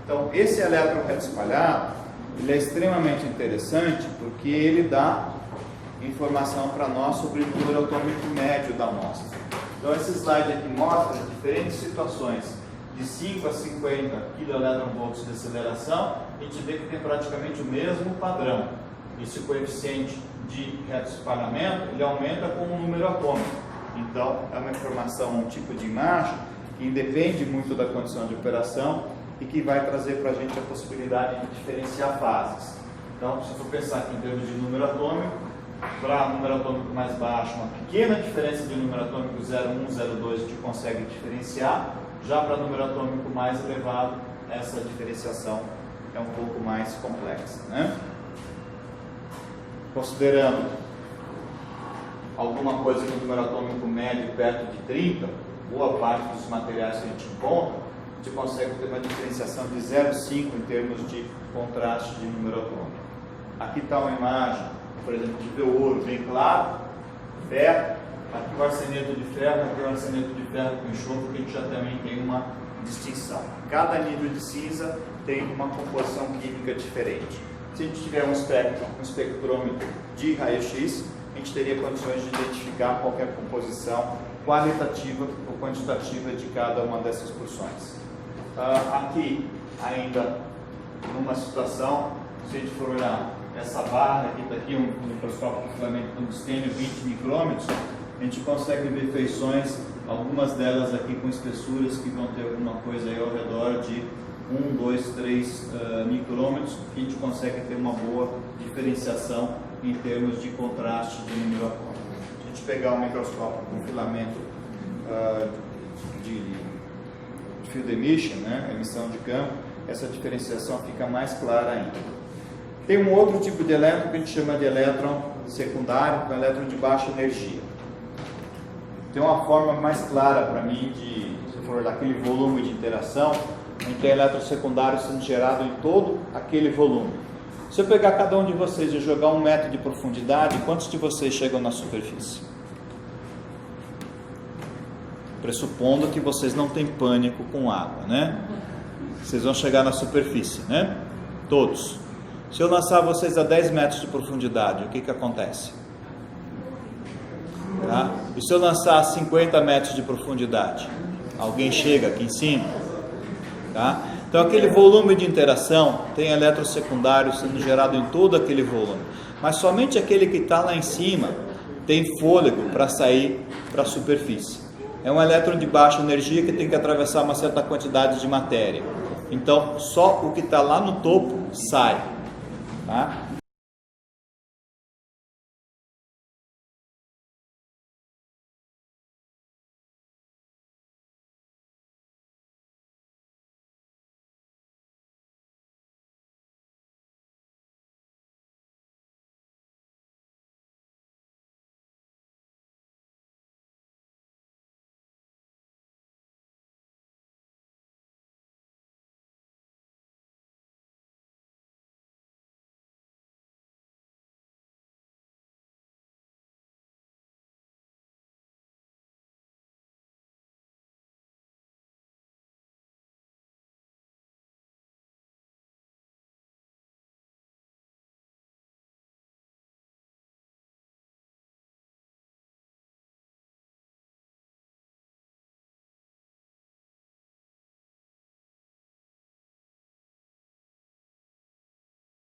Então, esse elétron reto espalhado, ele é extremamente interessante porque ele dá informação para nós sobre o número atômico médio da amostra. Então, esse slide aqui mostra diferentes situações de 5 a 50 keV de aceleração, e a gente vê que tem praticamente o mesmo padrão. Esse coeficiente de reto espalhamento, ele aumenta com o número atômico. Então, é uma informação, um tipo de imagem que independe muito da condição de operação e que vai trazer para a gente a possibilidade de diferenciar fases. Então, se for pensar aqui em termos de número atômico, para número atômico mais baixo, uma pequena diferença de número atômico 0,1, 0,2 a gente consegue diferenciar. Já para número atômico mais elevado, essa diferenciação é um pouco mais complexa, né? Considerando alguma coisa com número atômico médio perto de 30, boa parte dos materiais que a gente encontra, a gente consegue ter uma diferenciação de 0,5 em termos de contraste de número atômico. Aqui está uma imagem, por exemplo, de ver o ouro bem claro, ferro, aqui o arseneto de ferro, aqui o arseneto de ferro com enxofre, que a gente já também tem uma distinção. Cada nível de cinza tem uma composição química diferente. Se a gente tiver um espectrômetro de raio-x, a gente teria condições de identificar qualquer composição qualitativa ou quantitativa de cada uma dessas porções. Aqui, ainda numa situação, se a gente for olhar essa barra aqui, está aqui um microscópio de filamento tungstênio 20 micrômetros, a gente consegue ver feições, algumas delas aqui com espessuras que vão ter alguma coisa aí ao redor de 1, 2, 3 micrômetros, que a gente consegue ter uma boa diferenciação em termos de contraste de número atômico. Se a gente pegar um microscópio com filamento de field emission, né, emissão de campo, essa diferenciação fica mais clara ainda. Tem um outro tipo de elétron que a gente chama de elétron secundário, que é um elétron de baixa energia. Tem uma forma mais clara para mim de, se for daquele volume de interação, a gente tem elétron secundário sendo gerado em todo aquele volume. Se eu pegar cada um de vocês e jogar 1 metro de profundidade, quantos de vocês chegam na superfície? Pressupondo que vocês não têm pânico com água, né? Vocês vão chegar na superfície, né? Todos. Se eu lançar vocês a 10 metros de profundidade, o que acontece? Tá? E se eu lançar a 50 metros de profundidade? Alguém chega aqui em cima? Tá? Então aquele volume de interação tem elétron secundário sendo gerado em todo aquele volume, mas somente aquele que está lá em cima tem fôlego para sair para a superfície. É um elétron de baixa energia que tem que atravessar uma certa quantidade de matéria. Então, só o que está lá no topo sai, tá?